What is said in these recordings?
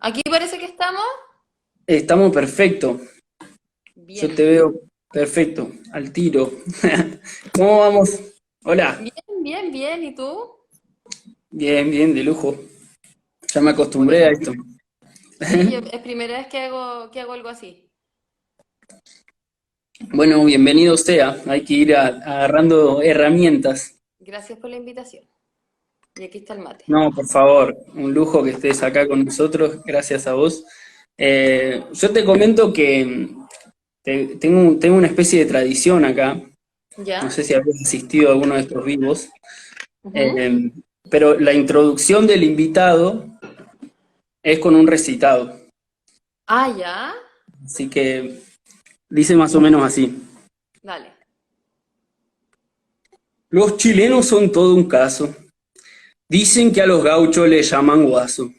Aquí parece que estamos Estamos perfecto. Yo bien. te veo perfecto, al tiro. ¿Cómo vamos? Hola. Bien, bien, bien. ¿Y tú? Bien, bien, de lujo. Ya me acostumbré a Bueno, esto. sí, es primera vez que hago algo así. Bueno, bienvenido sea. Hay que ir agarrando herramientas. Gracias por la invitación. Y aquí está el mate. No, por favor, un lujo que estés acá con nosotros. Gracias a vos. Yo te comento que tengo una especie de tradición acá. No ¿Ya? sé si habéis asistido a alguno de estos vivos. Ujú. Eh, pero la introducción del invitado es con un recitado. Ah, ya. Así que dice más o menos así. Dale. Los chilenos son todo un caso. Dicen que a los gauchos le llaman guaso.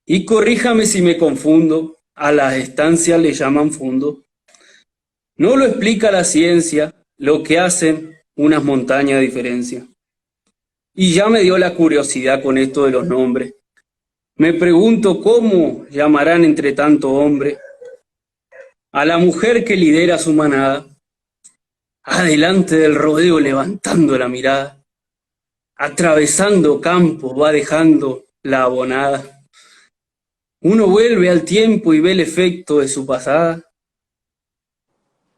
Y corríjame si me confundo, a las estancias le llaman fundo. No lo explica la ciencia, lo que hacen unas montañas de diferencia. Y ya me dio la curiosidad con esto de los nombres. Me pregunto cómo llamarán entre tanto hombre a la mujer que lidera su manada, adelante del rodeo levantando la mirada. Atravesando campos va dejando la abonada. Uno vuelve al tiempo y ve el efecto de su pasada.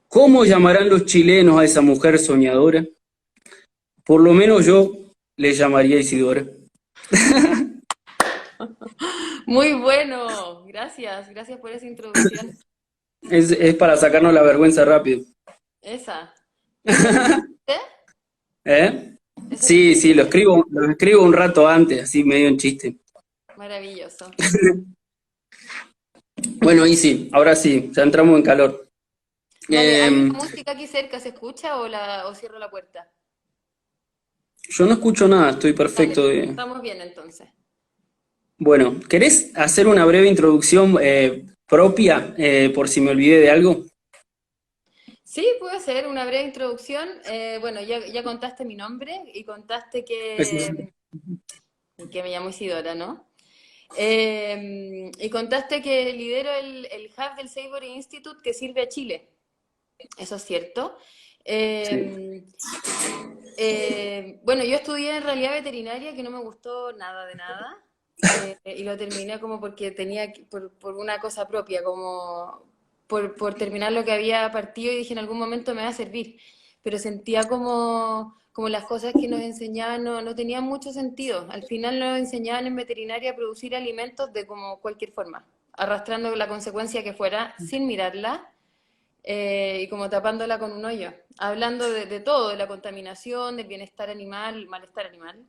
¿Cómo llamarán los chilenos a esa mujer soñadora? Por lo menos yo le llamaría Isidora. Muy bueno. Gracias. Gracias por esa introducción. Es para sacarnos la vergüenza rápido. Esa. ¿Eso tú lo hiciste? ¿Eh? ¿Eso tú lo Sí, sí, hiciste? lo escribo un rato antes, así medio en chiste. Maravilloso. Bueno, y sí, ahora sí, ya entramos en calor. Dale, ¿hay Eh, una música aquí cerca? ¿Se escucha o cierro la puerta? yo no escucho nada, estoy Dale, perfecto de... estamos bien entonces. Bueno, ¿querés hacer una breve introducción propia por si me olvidé de algo? Sí, puede ser una breve introducción. Bueno, ya contaste mi nombre y contaste que me llamo Isidora, ¿no? Y contaste que lidero el hub del Savory Institute que sirve a Chile. Eso es cierto. Sí. Eh, bueno, yo estudié en realidad veterinaria que no me gustó nada de nada. Y lo terminé como porque por una cosa propia, como por terminar lo que había partido y dije en algún momento me va a servir, pero sentía como las cosas que nos enseñaban no tenían mucho sentido. Al final nos enseñaban en veterinaria a producir alimentos de como cualquier forma, arrastrando la consecuencia que fuera sin mirarla y como tapándola con un hoyo, hablando de todo, de la contaminación, del bienestar animal, malestar animal,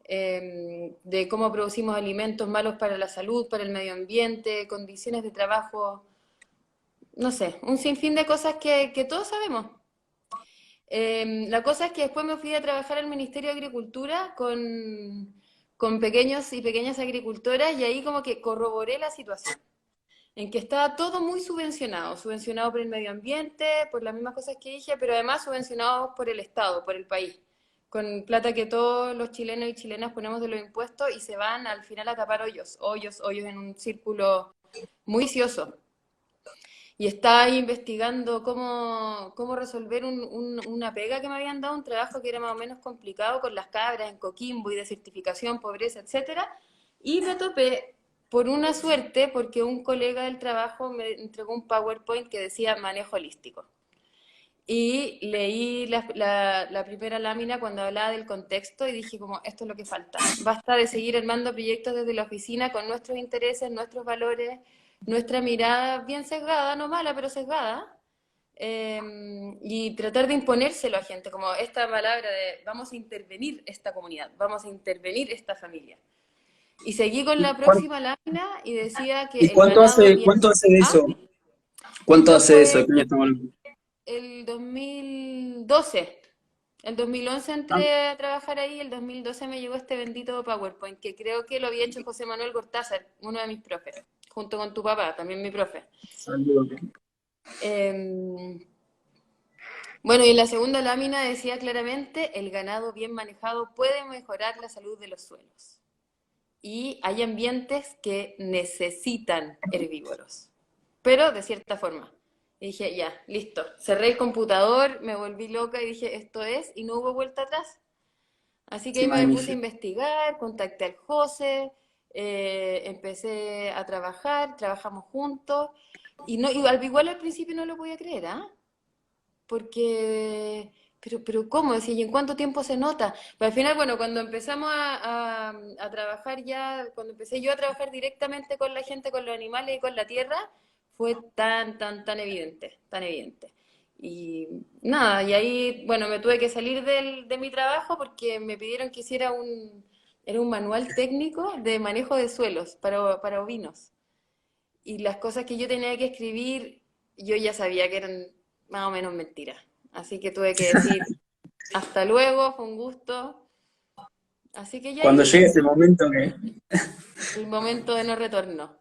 de cómo producimos alimentos malos para la salud, para el medio ambiente, condiciones de trabajo, no sé, un sinfín de cosas que todos sabemos. La cosa es que después me fui a trabajar al Ministerio de Agricultura con pequeños y pequeñas agricultoras y ahí como que corroboré la situación en que estaba todo muy subvencionado, subvencionado por el medio ambiente, por las mismas cosas que dije, pero además subvencionado por el Estado, por el país, con plata que todos los chilenos y chilenas ponemos de los impuestos y se van al final a tapar hoyos, hoyos, hoyos en un círculo muy vicioso. Y estaba ahí investigando cómo resolver una pega que me habían dado, un trabajo que era más o menos complicado con las cabras en Coquimbo y desertificación, pobreza, etcétera. Y me topé por una suerte porque un colega del trabajo me entregó un PowerPoint que decía manejo holístico. Y leí la primera lámina cuando hablaba del contexto y dije como, esto es lo que falta. Basta de seguir armando proyectos desde la oficina con nuestros intereses, nuestros valores, nuestra mirada bien sesgada, no mala, pero sesgada, y tratar de imponérselo a gente, como esta palabra de vamos a intervenir esta comunidad, vamos a intervenir esta familia. Y seguí con la ¿Cuán- próxima lámina y decía que ¿Y el ganado bien... cuánto hace de ¿Ah? eso? ¿Cuánto Esto hace de eso? fue ¿De qué año estamos hablando? el 2012. El 2011 Ah, entré a trabajar ahí, el 2012 me llegó este bendito PowerPoint, que creo que lo había hecho José Manuel Gortázar, uno de mis profes, junto con tu papá, también mi profe. saludos. Eh, bueno, y en la segunda lámina decía claramente, el ganado bien manejado puede mejorar la salud de los suelos. y hay ambientes que necesitan herbívoros, pero de cierta forma. Y dije, ya, listo. Cerré el computador, me volví loca y dije, esto es, y no hubo vuelta atrás. Así que Qué ahí me puse a magnífico. investigar, contacté al José, empecé a trabajar, trabajamos juntos, y, no, igual al principio no lo podía creer, ¿ah? Porque, pero ¿cómo? Decía, ¿y en cuánto tiempo se nota? Pero al final, bueno, cuando empezamos a trabajar ya, cuando empecé yo a trabajar directamente con la gente, con los animales y con la tierra, fue tan evidente, tan evidente. Y nada, y ahí, bueno, me tuve que salir de mi trabajo porque me pidieron que hiciera era un manual técnico de manejo de suelos para ovinos. Y las cosas que yo tenía que escribir, yo ya sabía que eran más o menos mentiras. Así que tuve que decir, hasta luego, fue un gusto. Así que ya Cuando ahí, llegue ese momento que... el momento de no retorno.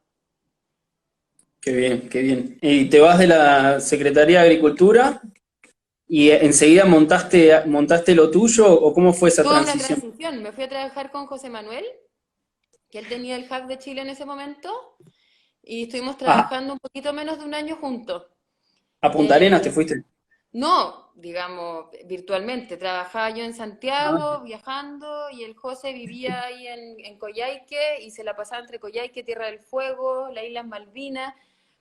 Qué bien, qué bien. Y te vas de la Secretaría de Agricultura y enseguida montaste lo tuyo, ¿o cómo fue esa Tuve una transición? transición, me fui a trabajar con José Manuel, que él tenía el Hub de Chile en ese momento, y estuvimos Ah, trabajando un poquito menos de un año juntos. a Punta Arenas te Eh, fuiste. No, digamos, virtualmente. Trabajaba yo en Ah, Santiago, viajando, y el José vivía ahí en Coyhaique, y se la pasaba entre Coyhaique, Tierra del Fuego, las Islas Malvinas,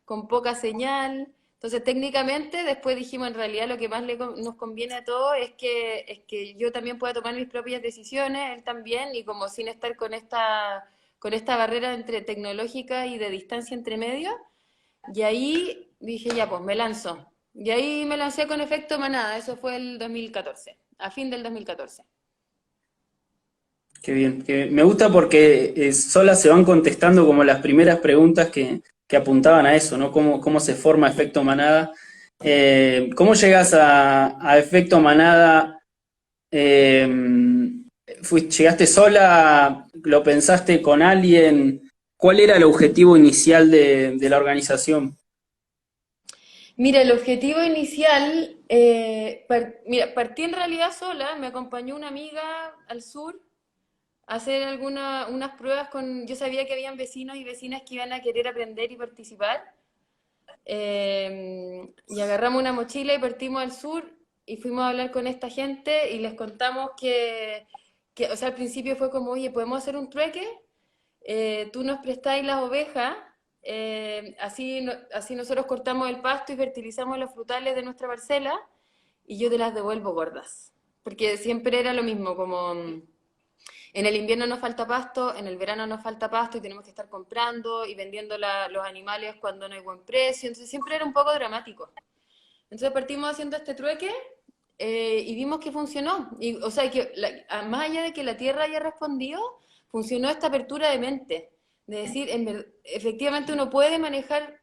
con poca señal. Entonces, técnicamente, después dijimos, en realidad lo que más nos conviene a todos es que yo también pueda tomar mis propias decisiones, él también, y como sin estar con esta barrera entre tecnológica y de distancia entre medio. Y ahí dije, ya, pues me lanzo. Y ahí me lancé con efecto manada, eso fue el 2014, a fin del 2014. qué bien. Me gusta porque solas se van contestando como las primeras preguntas que apuntaban a eso, ¿no? ¿Cómo se forma efecto manada? ¿Cómo llegas a efecto manada? Eh, ¿Llegaste sola? ¿Lo pensaste con alguien? ¿Cuál era el objetivo inicial de la organización? Mira, el objetivo inicial, mira, partí en realidad sola, me acompañó una amiga al sur a hacer unas pruebas yo sabía que habían vecinos y vecinas que iban a querer aprender y participar. Y agarramos una mochila y partimos al sur y fuimos a hablar con esta gente y les contamos o sea, al principio fue como, oye, ¿podemos hacer un trueque? Tú nos prestáis las ovejas, así nosotros cortamos el pasto y fertilizamos los frutales de nuestra parcela y yo te las devuelvo gordas. Porque siempre era lo mismo, como en el invierno nos falta pasto, en el verano nos falta pasto y tenemos que estar comprando y vendiendo los animales cuando no hay buen precio. Entonces siempre era un poco dramático. Entonces partimos haciendo este trueque y vimos que funcionó. O sea, que más allá de que la Tierra haya respondido, funcionó esta apertura de mente. De decir, efectivamente uno puede manejar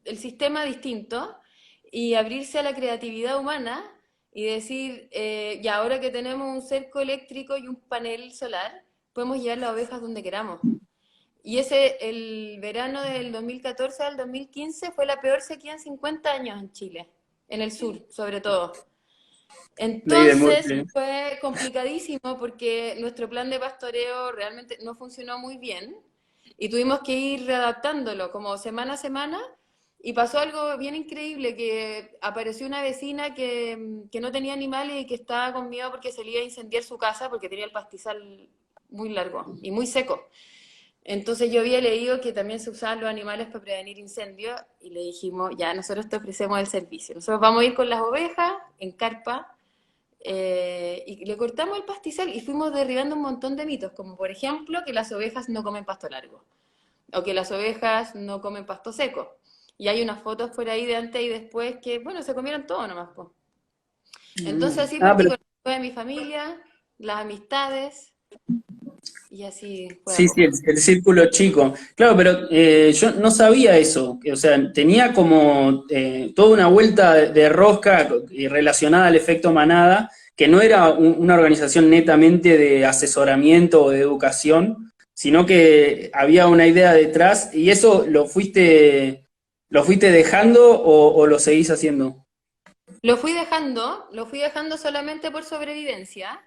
el sistema distinto y abrirse a la creatividad humana y decir, ya ahora que tenemos un cerco eléctrico y un panel solar, podemos llevar las ovejas donde queramos. Y el verano del 2014 al 2015 fue la peor sequía en 50 años en Chile, en el sur, sobre todo. Leí de Entonces Murphy. fue complicadísimo porque nuestro plan de pastoreo realmente no funcionó muy bien y tuvimos que ir readaptándolo como semana a semana y pasó algo bien increíble que apareció una vecina que no tenía animales y que estaba con miedo porque se le iba a incendiar su casa porque tenía el pastizal muy largo y muy seco. Entonces yo había leído que también se usaban los animales para prevenir incendios y le dijimos, ya, nosotros te ofrecemos el servicio. Nosotros vamos a ir con las ovejas en carpa y le cortamos el pastizal y fuimos derribando un montón de mitos, como por ejemplo que las ovejas no comen pasto largo o que las ovejas no comen pasto seco. Y hay unas fotos por ahí de antes y después que, bueno, se comieron todo nomás. Po. Entonces así Ah, partí pero con de mi familia, las amistades y así fue a sí, sí, poco. el círculo chico. Claro, pero yo no sabía eso. O sea, tenía como toda una vuelta de rosca relacionada al efecto manada, que no era una organización netamente de asesoramiento o de educación, sino que había una idea detrás. ¿Y eso lo fuiste dejando o lo seguís haciendo? Lo fui dejando solamente por sobrevivencia,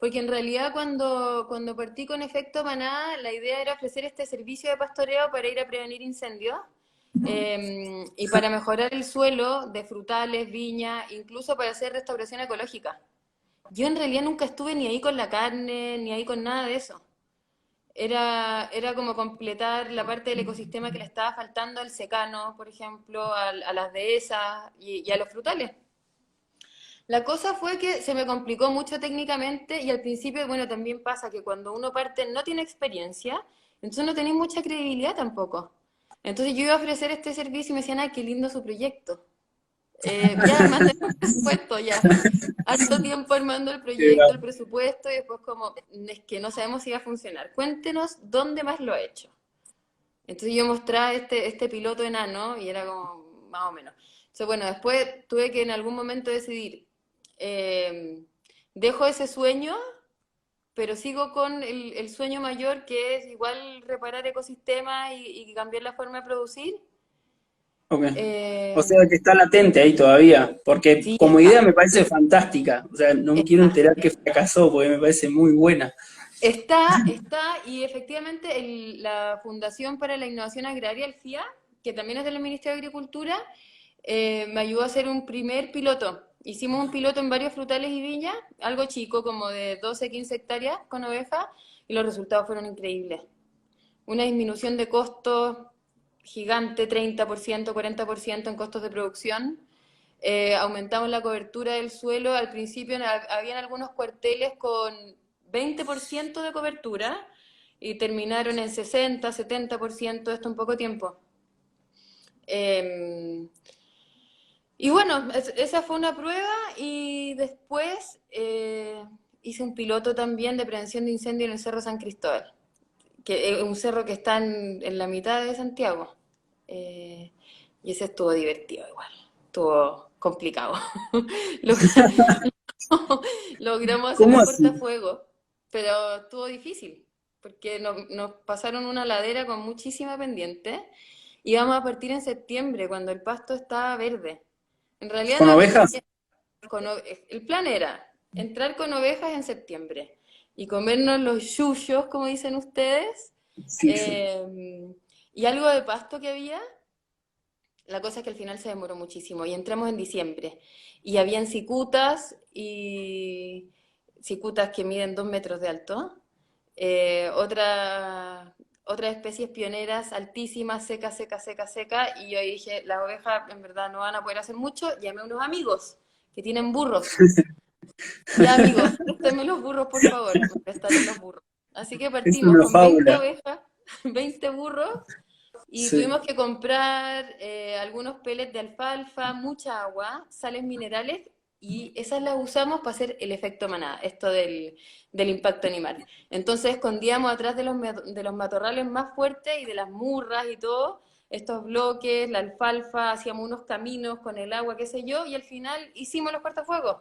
porque en realidad cuando partí con Efecto Manada, la idea era ofrecer este servicio de pastoreo para ir a prevenir incendios y para mejorar el suelo de frutales, viñas, incluso para hacer restauración ecológica. Yo en realidad nunca estuve ni ahí con la carne, ni ahí con nada de eso. Era como completar la parte del ecosistema que le estaba faltando al secano, por ejemplo, a las dehesas y a los frutales. La cosa fue que se me complicó mucho técnicamente y al principio, bueno, también pasa que cuando uno parte no tiene experiencia, entonces no tenéis mucha credibilidad tampoco. Entonces yo iba a ofrecer este servicio y me decían, ay, qué lindo su proyecto. Ya, manden un presupuesto, ya. Harto tiempo armando el proyecto, el presupuesto y después como, es que no sabemos si va a funcionar. Cuéntenos dónde más lo ha hecho. Entonces yo mostraba este piloto enano y era como más o menos. Entonces bueno, después tuve que en algún momento decidir, dejo ese sueño, pero sigo con el sueño mayor que es igual reparar ecosistemas y cambiar la forma de producir. Ok. O Eh, sea que está latente ahí todavía, porque sí, como idea me parece fantástica. O sea, no me quiero está. enterar que fracasó, porque me parece muy buena. Está, y efectivamente la Fundación para la Innovación Agraria, el FIA, que también es del Ministerio de Agricultura, me ayudó a hacer un primer piloto. Hicimos un piloto en varios frutales y viñas, algo chico, como de 12, 15 hectáreas con ovejas, y los resultados fueron increíbles. Una disminución de costos gigante, 30%, 40% en costos de producción. Aumentamos la cobertura del suelo. Al principio habían algunos cuarteles con 20% de cobertura y terminaron en 60, 70%, esto en poco tiempo. Y bueno, esa fue una prueba y después hice un piloto también de prevención de incendio en el Cerro San Cristóbal, que es un cerro que está en la mitad de Santiago. Eh, y ese estuvo divertido igual, estuvo complicado. Logramos hacer ¿Cómo los así? cortafuegos, pero estuvo difícil, porque nos pasaron una ladera con muchísima pendiente y íbamos a partir en septiembre, cuando el pasto estaba verde. En realidad ¿Con ovejas? el plan era entrar con ovejas en septiembre y comernos los yuyos, como dicen ustedes, Sí, sí. y algo de pasto que había. La cosa es que al final se demoró muchísimo y entramos en diciembre y habían cicutas que miden 2 metros de alto, eh, otra, otras especies pioneras altísimas, seca, seca, seca, seca, y yo dije, las ovejas en verdad no van a poder hacer mucho, llamé a unos amigos que tienen burros. Ya amigos, préstenme los burros por favor, me prestaron los burros. Así que Es partimos una con 20 fábula. ovejas, 20 burros, y Sí. tuvimos que comprar algunos pellets de alfalfa, mucha agua, sales minerales, y esas las usamos para hacer el efecto manada, esto del impacto animal. Entonces escondíamos atrás de los matorrales más fuertes y de las murras y todo, estos bloques, la alfalfa, hacíamos unos caminos con el agua, qué sé yo, y al final hicimos los cortafuegos.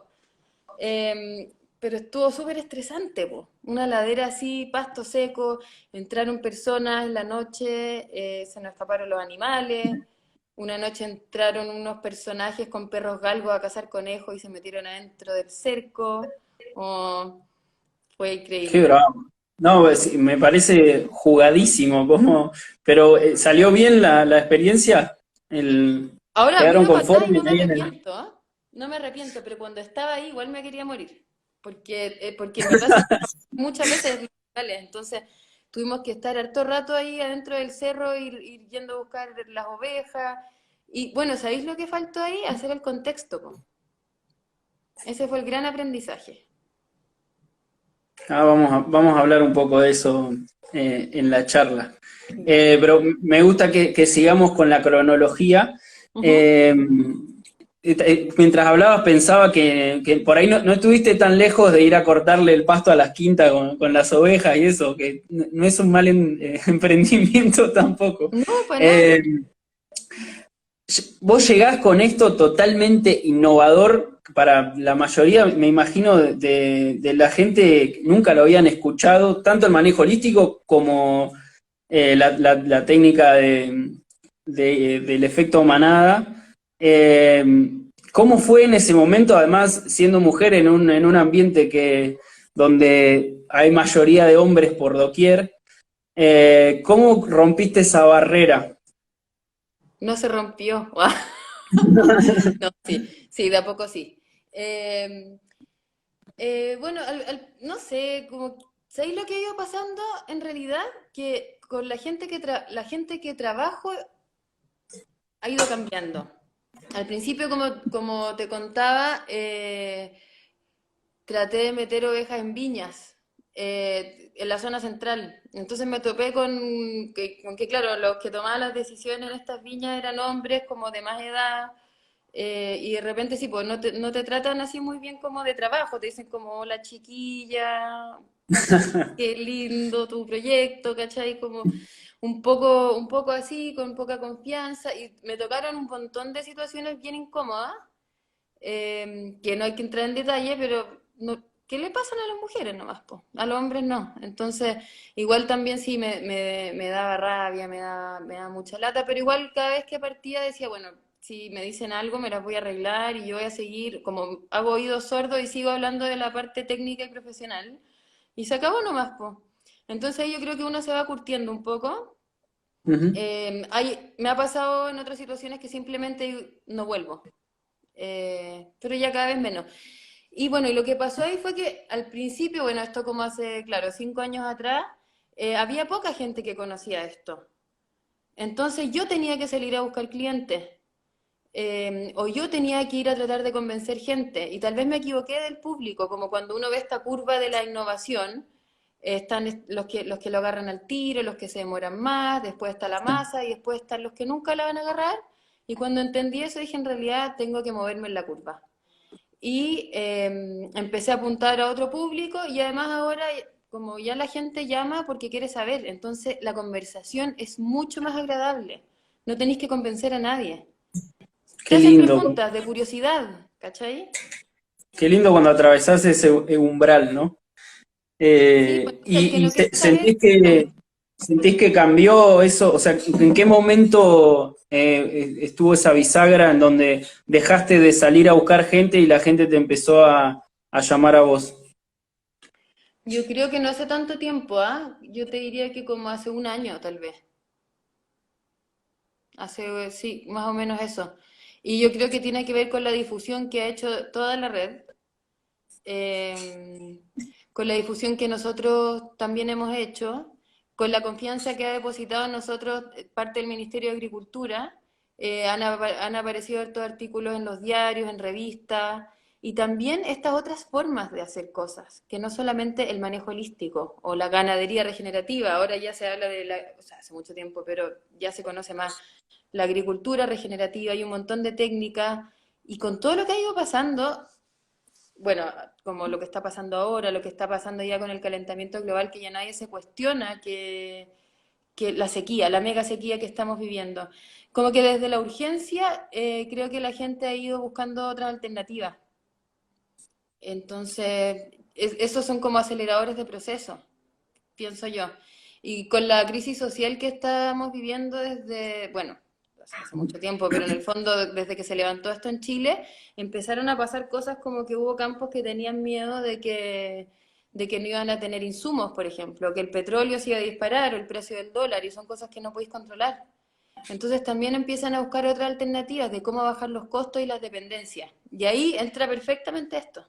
Pero estuvo súper estresante, po. Una ladera así, pasto seco, entraron personas en la noche, se nos escaparon los animales. Una noche entraron unos personajes con perros galgos a cazar conejos y se metieron adentro del cerco. Oh, fue Qué increíble. bravo. No, me parece jugadísimo, como, pero ¿salió bien la experiencia? Ahora ¿Quedaron miro para atrás y no conformes me ahí en el... arrepiento, ¿eh? No me arrepiento, pero cuando estaba ahí igual me quería morir. Porque en verdad se muchas veces locales, entonces tuvimos que estar harto rato ahí adentro del cerro, ir yendo a buscar las ovejas. Y bueno, ¿sabéis lo que faltó ahí? Hacer el contexto, po. Ese fue el gran aprendizaje. Vamos a hablar un poco de eso en la charla. Ya. Pero me gusta que sigamos con la cronología. Ujú. Eh, Mientras hablabas pensaba que por ahí no estuviste tan lejos de ir a cortarle el pasto a las quintas con las ovejas y eso, que no es un mal emprendimiento tampoco. No, para nada. Eh, Vos llegás con esto totalmente innovador para la mayoría, me imagino, de la gente, nunca lo habían escuchado, tanto el manejo holístico como la técnica del efecto manada. ¿Cómo fue en ese momento, además, siendo mujer en un ambiente que donde hay mayoría de hombres por doquier. ¿Cómo rompiste esa barrera? No se rompió. No, sí, sí, de a poco sí. Eh, bueno, no sé, como, ¿sabéis lo que ha ido pasando en realidad? Que con la gente que trabajo ha ido cambiando. Al principio, como te contaba, traté de meter ovejas en viñas, en la zona central. Entonces me topé con que, claro, los que tomaban las decisiones en estas viñas eran hombres como de más edad, y de repente sí, pues no te tratan así muy bien como de trabajo, te dicen como, hola chiquilla, qué lindo tu proyecto, ¿cachai? Como un poco así, con poca confianza, y me tocaron un montón de situaciones bien incómodas, que no hay que entrar en detalle, pero no, ¿qué le pasan a las mujeres nomás, po? A los hombres no. Entonces, igual también sí me daba rabia, me daba mucha lata, pero igual cada vez que partía decía, bueno, si me dicen algo me las voy a arreglar y yo voy a seguir, como hago oído sordo y sigo hablando de la parte técnica y profesional, y se acabó nomás, po. Entonces yo creo que uno se va curtiendo un poco. Ujú. Me ha pasado en otras situaciones que simplemente no vuelvo, pero ya cada vez menos. Y bueno, y lo que pasó ahí fue que al principio, bueno, esto como hace, claro, 5 años atrás, había poca gente que conocía esto. Entonces yo tenía que salir a buscar clientes, o yo tenía que ir a tratar de convencer gente, y tal vez me equivoqué del público, como cuando uno ve esta curva de la innovación, están los que lo agarran al tiro, los que se demoran más, después está la masa y después están los que nunca la van a agarrar, y cuando entendí eso dije, en realidad tengo que moverme en la curva. Y empecé a apuntar a otro público, y además ahora, como ya la gente llama porque quiere saber, entonces la conversación es mucho más agradable. No tenéis que convencer a nadie. Te Qué hacen lindo, preguntas de curiosidad, ¿cachai? qué lindo cuando atravesás ese umbral, ¿no? Sí, pues entonces el que Y no quiere saber, sentís que cambió eso, o sea, ¿en qué momento estuvo esa bisagra en donde dejaste de salir a buscar gente y la gente te empezó a llamar a vos? yo creo que no hace tanto tiempo, ¿ah? Yo te diría que como hace un año, tal vez. Sí, más o menos eso. Y yo creo que tiene que ver con la difusión que ha hecho toda la red, eh, con la difusión que nosotros también hemos hecho, con la confianza que ha depositado en nosotros parte del Ministerio de Agricultura. Han aparecido estos artículos en los diarios, en revistas, y también estas otras formas de hacer cosas, que no solamente el manejo holístico o la ganadería regenerativa. Ahora ya se habla o sea, hace mucho tiempo, pero ya se conoce más la agricultura regenerativa, hay un montón de técnicas, y con todo lo que ha ido pasando, bueno, como lo que está pasando ahora, lo que está pasando ya con el calentamiento global, que ya nadie se cuestiona que la sequía, la mega sequía que estamos viviendo. Como que desde la urgencia, creo que la gente ha ido buscando otras alternativas. Entonces, esos son como aceleradores de proceso, pienso yo. Y con la crisis social que estamos viviendo desde, bueno, hace mucho tiempo, pero en el fondo desde que se levantó esto en Chile, empezaron a pasar cosas como que hubo campos que tenían miedo de que no iban a tener insumos, por ejemplo, que el petróleo se iba a disparar o el precio del dólar, y son cosas que no podéis controlar. Entonces también empiezan a buscar otras alternativas de cómo bajar los costos y las dependencias. Y ahí entra perfectamente esto.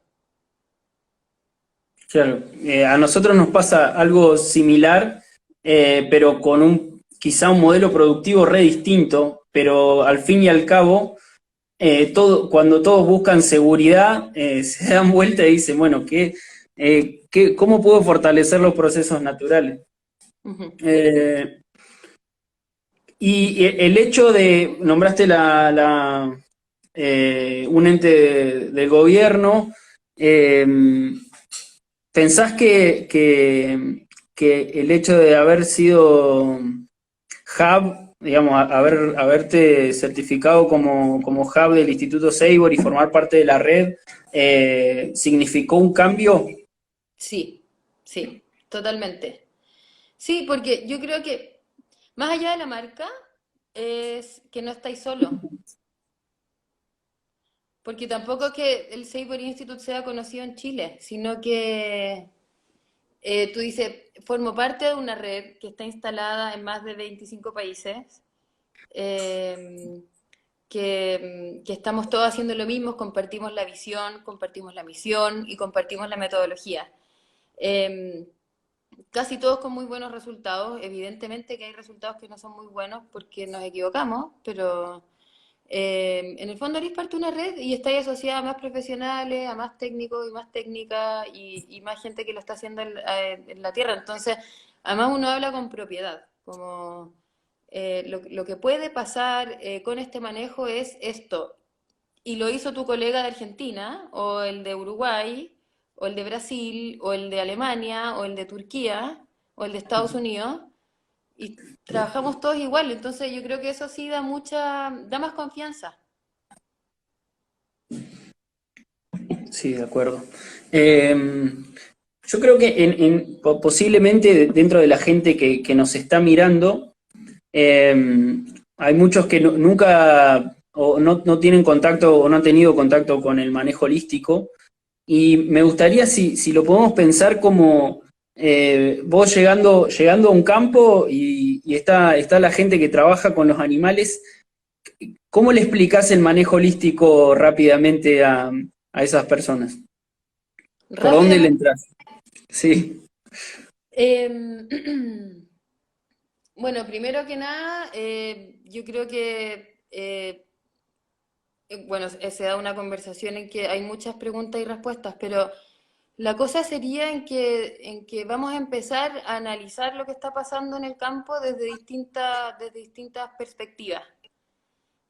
Claro, a nosotros nos pasa algo similar, pero con quizá un modelo productivo re distinto, pero al fin y al cabo, cuando todos buscan seguridad, se dan vuelta y dicen, bueno, ¿cómo puedo fortalecer los procesos naturales? Ujú. Eh, y el hecho de, nombraste un ente del gobierno, eh, ¿pensás que el hecho de haber sido hub, digamos, haberte certificado como hub del Instituto Seibor y formar parte de la red, significó un cambio? Sí, sí, totalmente. Sí, porque yo creo que más allá de la marca es que no estáis solo, porque tampoco es que el Savory Institute sea conocido en Chile, sino que Tú dices, formo parte de una red que está instalada en más de 25 países, eh, que estamos todos haciendo lo mismo, compartimos la visión, compartimos la misión y compartimos la metodología. Eh, Casi todos con muy buenos resultados. Evidentemente que hay resultados que no son muy buenos porque nos equivocamos, pero en el fondo eres parte de una red y estáis asociada a más profesionales, a más técnicos y más técnicas y más gente que lo está haciendo en la tierra. Entonces, además uno habla con propiedad, como lo que puede pasar con este manejo es esto. Y lo hizo tu colega de Argentina, o el de Uruguay, o el de Brasil, o el de Alemania, o el de Turquía, o el de Estados Unidos, y trabajamos todos igual, entonces yo creo que eso sí da más confianza. Sí, de acuerdo. Yo creo que posiblemente dentro de la gente que nos está mirando, hay muchos que nunca o no tienen contacto o no han tenido contacto con el manejo holístico. Y me gustaría si lo podemos pensar como vos llegando a un campo y está la gente que trabaja con los animales, ¿cómo le explicás el manejo holístico rápidamente a esas personas? ¿Por dónde le Rápidamente. entras? Sí, eh, bueno, primero que nada, yo creo que, bueno, se da una conversación en que hay muchas preguntas y respuestas, pero la cosa sería en que vamos a empezar a analizar lo que está pasando en el campo desde distintas perspectivas.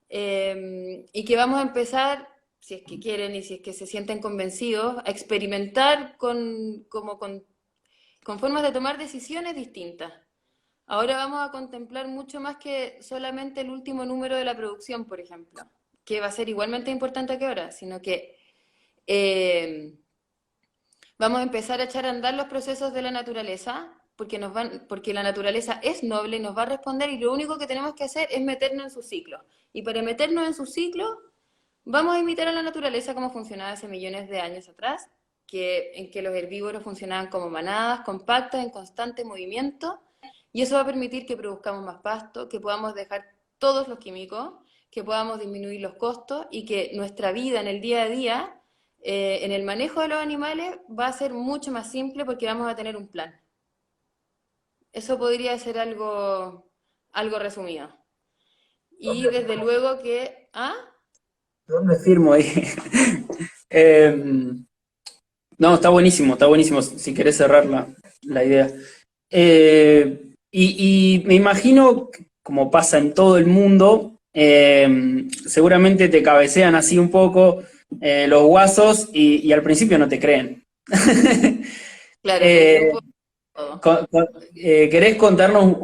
Y que vamos a empezar, si es que quieren y si es que se sienten convencidos, a experimentar con formas de tomar decisiones distintas. Ahora vamos a contemplar mucho más que solamente el último número de la producción, por ejemplo, que va a ser igualmente importante que ahora, sino que eh, vamos a empezar a echar a andar los procesos de la naturaleza, porque la naturaleza es noble y nos va a responder, y lo único que tenemos que hacer es meternos en su ciclo. Y para meternos en su ciclo, vamos a imitar a la naturaleza como funcionaba hace millones de años atrás, en que los herbívoros funcionaban como manadas, compactas, en constante movimiento, y eso va a permitir que produzcamos más pasto, que podamos dejar todos los químicos, que podamos disminuir los costos y que nuestra vida en el día a día, en el manejo de los animales, va a ser mucho más simple porque vamos a tener un plan. Eso podría ser algo resumido. Y desde luego que... ¿Ah? ¿dónde firmo ahí? No, está buenísimo si querés cerrar la idea. Y me imagino, como pasa en todo el mundo, seguramente te cabecean así un poco los guasos y al principio no te creen. Claro, en el Eh, grupo todo. ¿Querés contarnos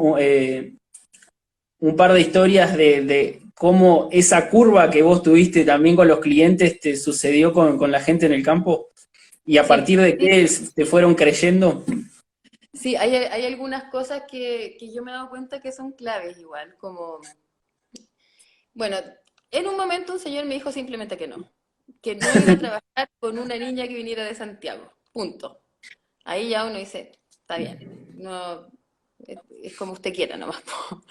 un par de historias de cómo esa curva que vos tuviste también con los clientes te sucedió con la gente en el campo? ¿Y a Sí, partir de sí, qué te fueron creyendo? sí, hay algunas cosas que yo me he dado cuenta que son claves igual, como, bueno, en un momento un señor me dijo simplemente que no iba a trabajar con una niña que viniera de Santiago, punto. Ahí ya uno dice, está bien, no, es como usted quiera nomás. Po.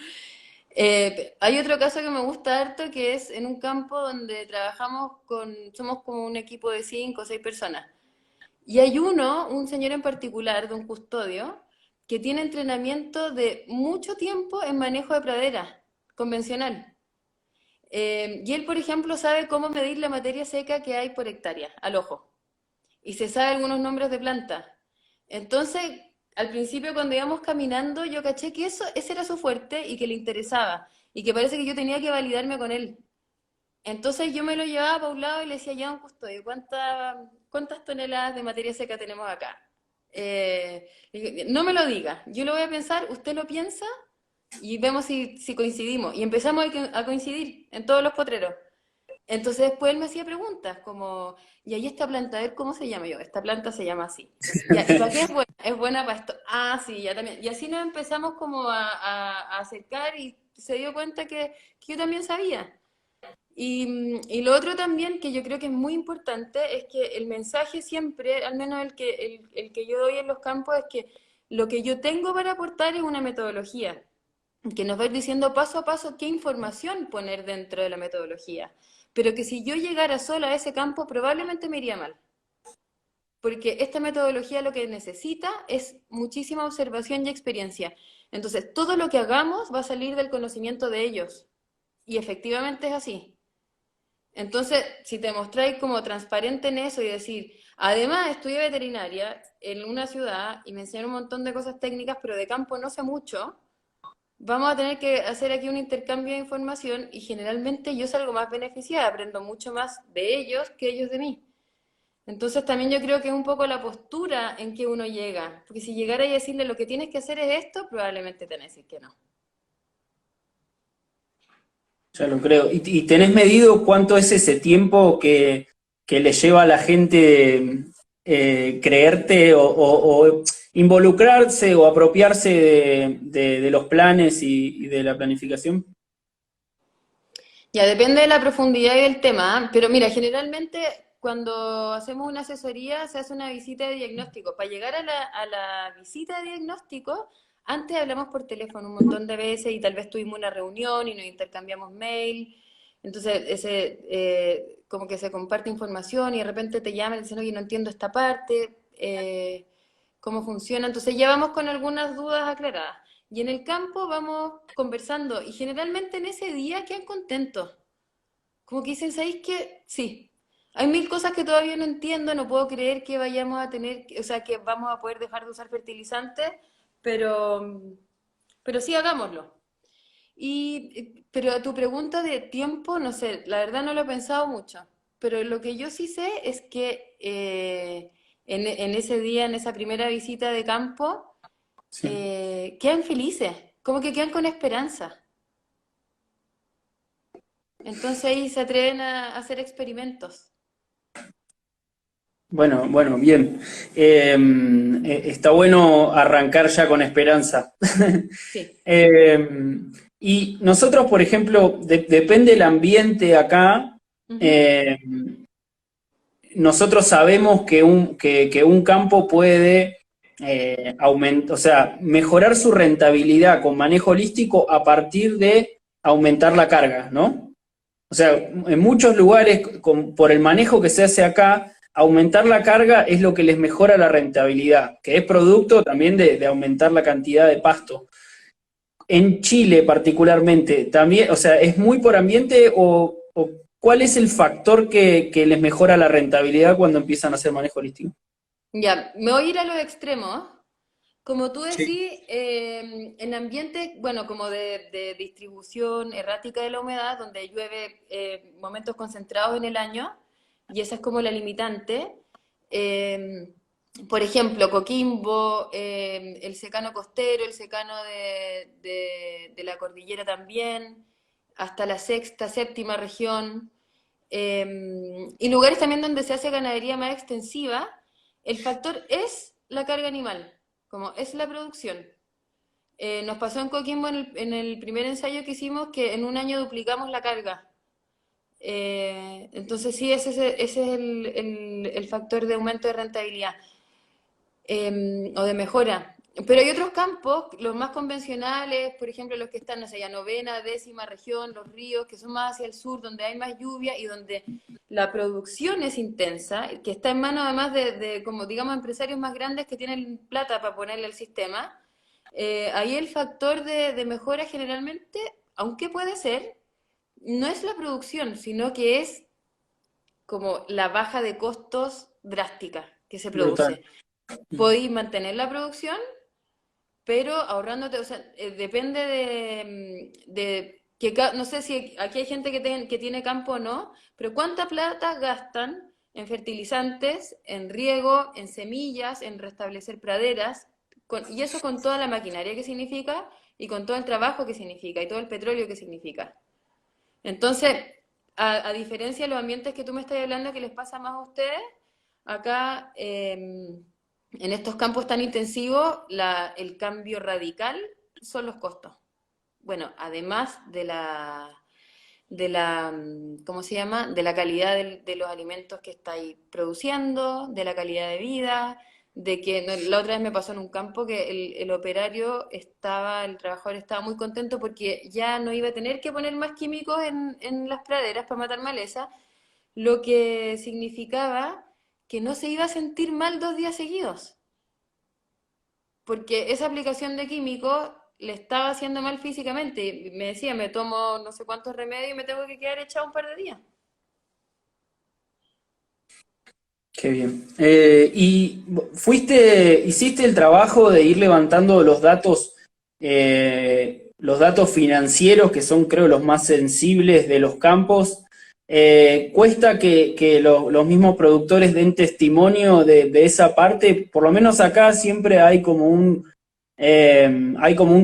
Hay otro caso que me gusta harto que es en un campo donde somos como un equipo de 5 o 6 personas. Y hay un señor en particular, de un custodio, que tiene entrenamiento de mucho tiempo en manejo de pradera convencional. Y él, por ejemplo, sabe cómo medir la materia seca que hay por hectárea, al ojo. Y se sabe algunos nombres de plantas. Entonces, al principio cuando íbamos caminando, yo caché que ese era su fuerte y que le interesaba. Y que parece que yo tenía que validarme con él. Entonces yo me lo llevaba para un lado y le decía, ya, don Custodio, ¿cuántas toneladas de materia seca tenemos acá? No me lo diga, yo lo voy a pensar, usted lo piensa y vemos si coincidimos. Y empezamos a coincidir en todos los potreros. Entonces después él me hacía preguntas como, y ahí esta planta, a ver cómo se llama yo, esta planta se llama así. Ya, ¿y para qué es buena? Es buena para esto. Ah, sí, ya también. Y así nos empezamos como a acercar y se dio cuenta que yo también sabía. Y lo otro también que yo creo que es muy importante es que el mensaje siempre, al menos el que yo doy en los campos, es que lo que yo tengo para aportar es una metodología, que nos va a ir diciendo paso a paso qué información poner dentro de la metodología. Pero que si yo llegara sola a ese campo, probablemente me iría mal. Porque esta metodología lo que necesita es muchísima observación y experiencia. Entonces, todo lo que hagamos va a salir del conocimiento de ellos. Y efectivamente es así. Entonces, si te mostráis como transparente en eso y decir, además estudié veterinaria en una ciudad y me enseñaron un montón de cosas técnicas, pero de campo no sé mucho, vamos a tener que hacer aquí un intercambio de información y generalmente yo salgo más beneficiada, aprendo mucho más de ellos que ellos de mí. Entonces también yo creo que es un poco la postura en que uno llega, porque si llegara y decirle lo que tienes que hacer es esto, probablemente te van a decir que no. Ya lo creo. Y tenés medido cuánto es ese tiempo que le lleva a la gente creerte o involucrarse o apropiarse de los planes y de la planificación? Ya depende de la profundidad y del tema, ¿ah? Pero mira, generalmente cuando hacemos una asesoría se hace una visita de diagnóstico. Para llegar a la visita de diagnóstico, antes hablamos por teléfono un montón de veces y tal vez tuvimos una reunión y nos intercambiamos mail. Entonces, como que se comparte información y de repente te llaman y dicen, oye, no entiendo esta parte, cómo funciona. Entonces ya vamos con algunas dudas aclaradas. Y en el campo vamos conversando y generalmente en ese día quedan contentos. Como que dicen, ¿sabéis qué? Sí. Hay mil cosas que todavía no entiendo, no puedo creer que vayamos a tener, o sea, que vamos a poder dejar de usar fertilizantes, pero, pero sí hagámoslo. Pero a tu pregunta de tiempo, no sé, la verdad no lo he pensado mucho, pero lo que yo sí sé es que en ese día, en esa primera visita de campo, Sí. quedan felices, como que quedan con esperanza. Entonces ahí se atreven a hacer experimentos. Bueno, bueno, bien. Está bueno arrancar ya con esperanza. Sí. Eh, y nosotros, por ejemplo, depende del ambiente acá. Ujú. eh, Nosotros sabemos que un campo puede o sea, mejorar su rentabilidad con manejo holístico a partir de aumentar la carga, ¿no? O sea, en muchos lugares, por el manejo que se hace acá, aumentar la carga es lo que les mejora la rentabilidad, que es producto también de aumentar la cantidad de pasto. En Chile particularmente, también, o sea, ¿es muy por ambiente o cuál es el factor que les mejora la rentabilidad cuando empiezan a hacer manejo holístico? Ya, me voy a ir a los extremos. Como tú Sí. decís, en ambientes, bueno, como de distribución errática de la humedad, donde llueve momentos concentrados en el año, y esa es como la limitante. eh, por ejemplo, Coquimbo, el secano costero, el secano de la cordillera también, hasta la sexta, séptima región, y lugares también donde se hace ganadería más extensiva, el factor es la carga animal, como es la producción. Nos pasó en Coquimbo en el primer ensayo que hicimos que en un año duplicamos la carga. Entonces sí, ese es el factor de aumento de rentabilidad o de mejora. Pero hay otros campos, los más convencionales, por ejemplo, los que están, no sé, ya novena, décima región, los ríos, que son más hacia el sur, donde hay más lluvia y donde la producción es intensa, que está en manos además como digamos, empresarios más grandes que tienen plata para ponerle al sistema. Ahí el factor de mejora generalmente, aunque puede ser, no es la producción, sino que es como la baja de costos drástica que se Brutal. produce. Podéis mantener la producción, pero ahorrándote, o sea, depende no sé si aquí hay gente que tiene campo o no, pero cuánta plata gastan en fertilizantes, en riego, en semillas, en restablecer praderas, y eso con toda la maquinaria que significa y con todo el trabajo que significa y todo el petróleo que significa. Entonces, a diferencia de los ambientes que tú me estás hablando que les pasa más a ustedes, acá en estos campos tan intensivos, el cambio radical son los costos. Bueno, además ¿cómo se llama? De la calidad de los alimentos que estáis produciendo, de la calidad de vida, de que la otra vez me pasó en un campo que el operario estaba, el trabajador estaba muy contento porque ya no iba a tener que poner más químicos en las praderas para matar maleza, lo que significaba que no se iba a sentir mal 2 días seguidos, porque esa aplicación de químicos le estaba haciendo mal físicamente. Y me decía, me tomo no sé cuántos remedios y me tengo que quedar echado un par de días. Qué bien. Y hiciste el trabajo de ir levantando los datos financieros, que son, creo, los más sensibles de los campos. Cuesta que los mismos productores den testimonio de esa parte. Por lo menos acá siempre hay como un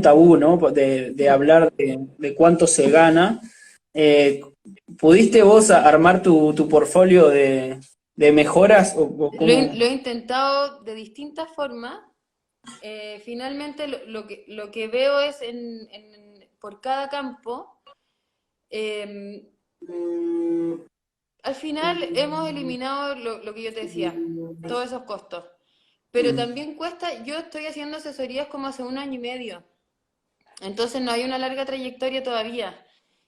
tabú, ¿no? De Mm. hablar de cuánto se gana. Eh, ¿Pudiste vos armar tu portfolio de mejoras o cómo? Lo he intentado de distintas formas. Finalmente lo que veo es por cada campo, eh, al final hemos eliminado lo que yo te decía, todos esos costos. Pero también cuesta, yo estoy haciendo asesorías como hace 1 año y medio, entonces no hay una larga trayectoria todavía.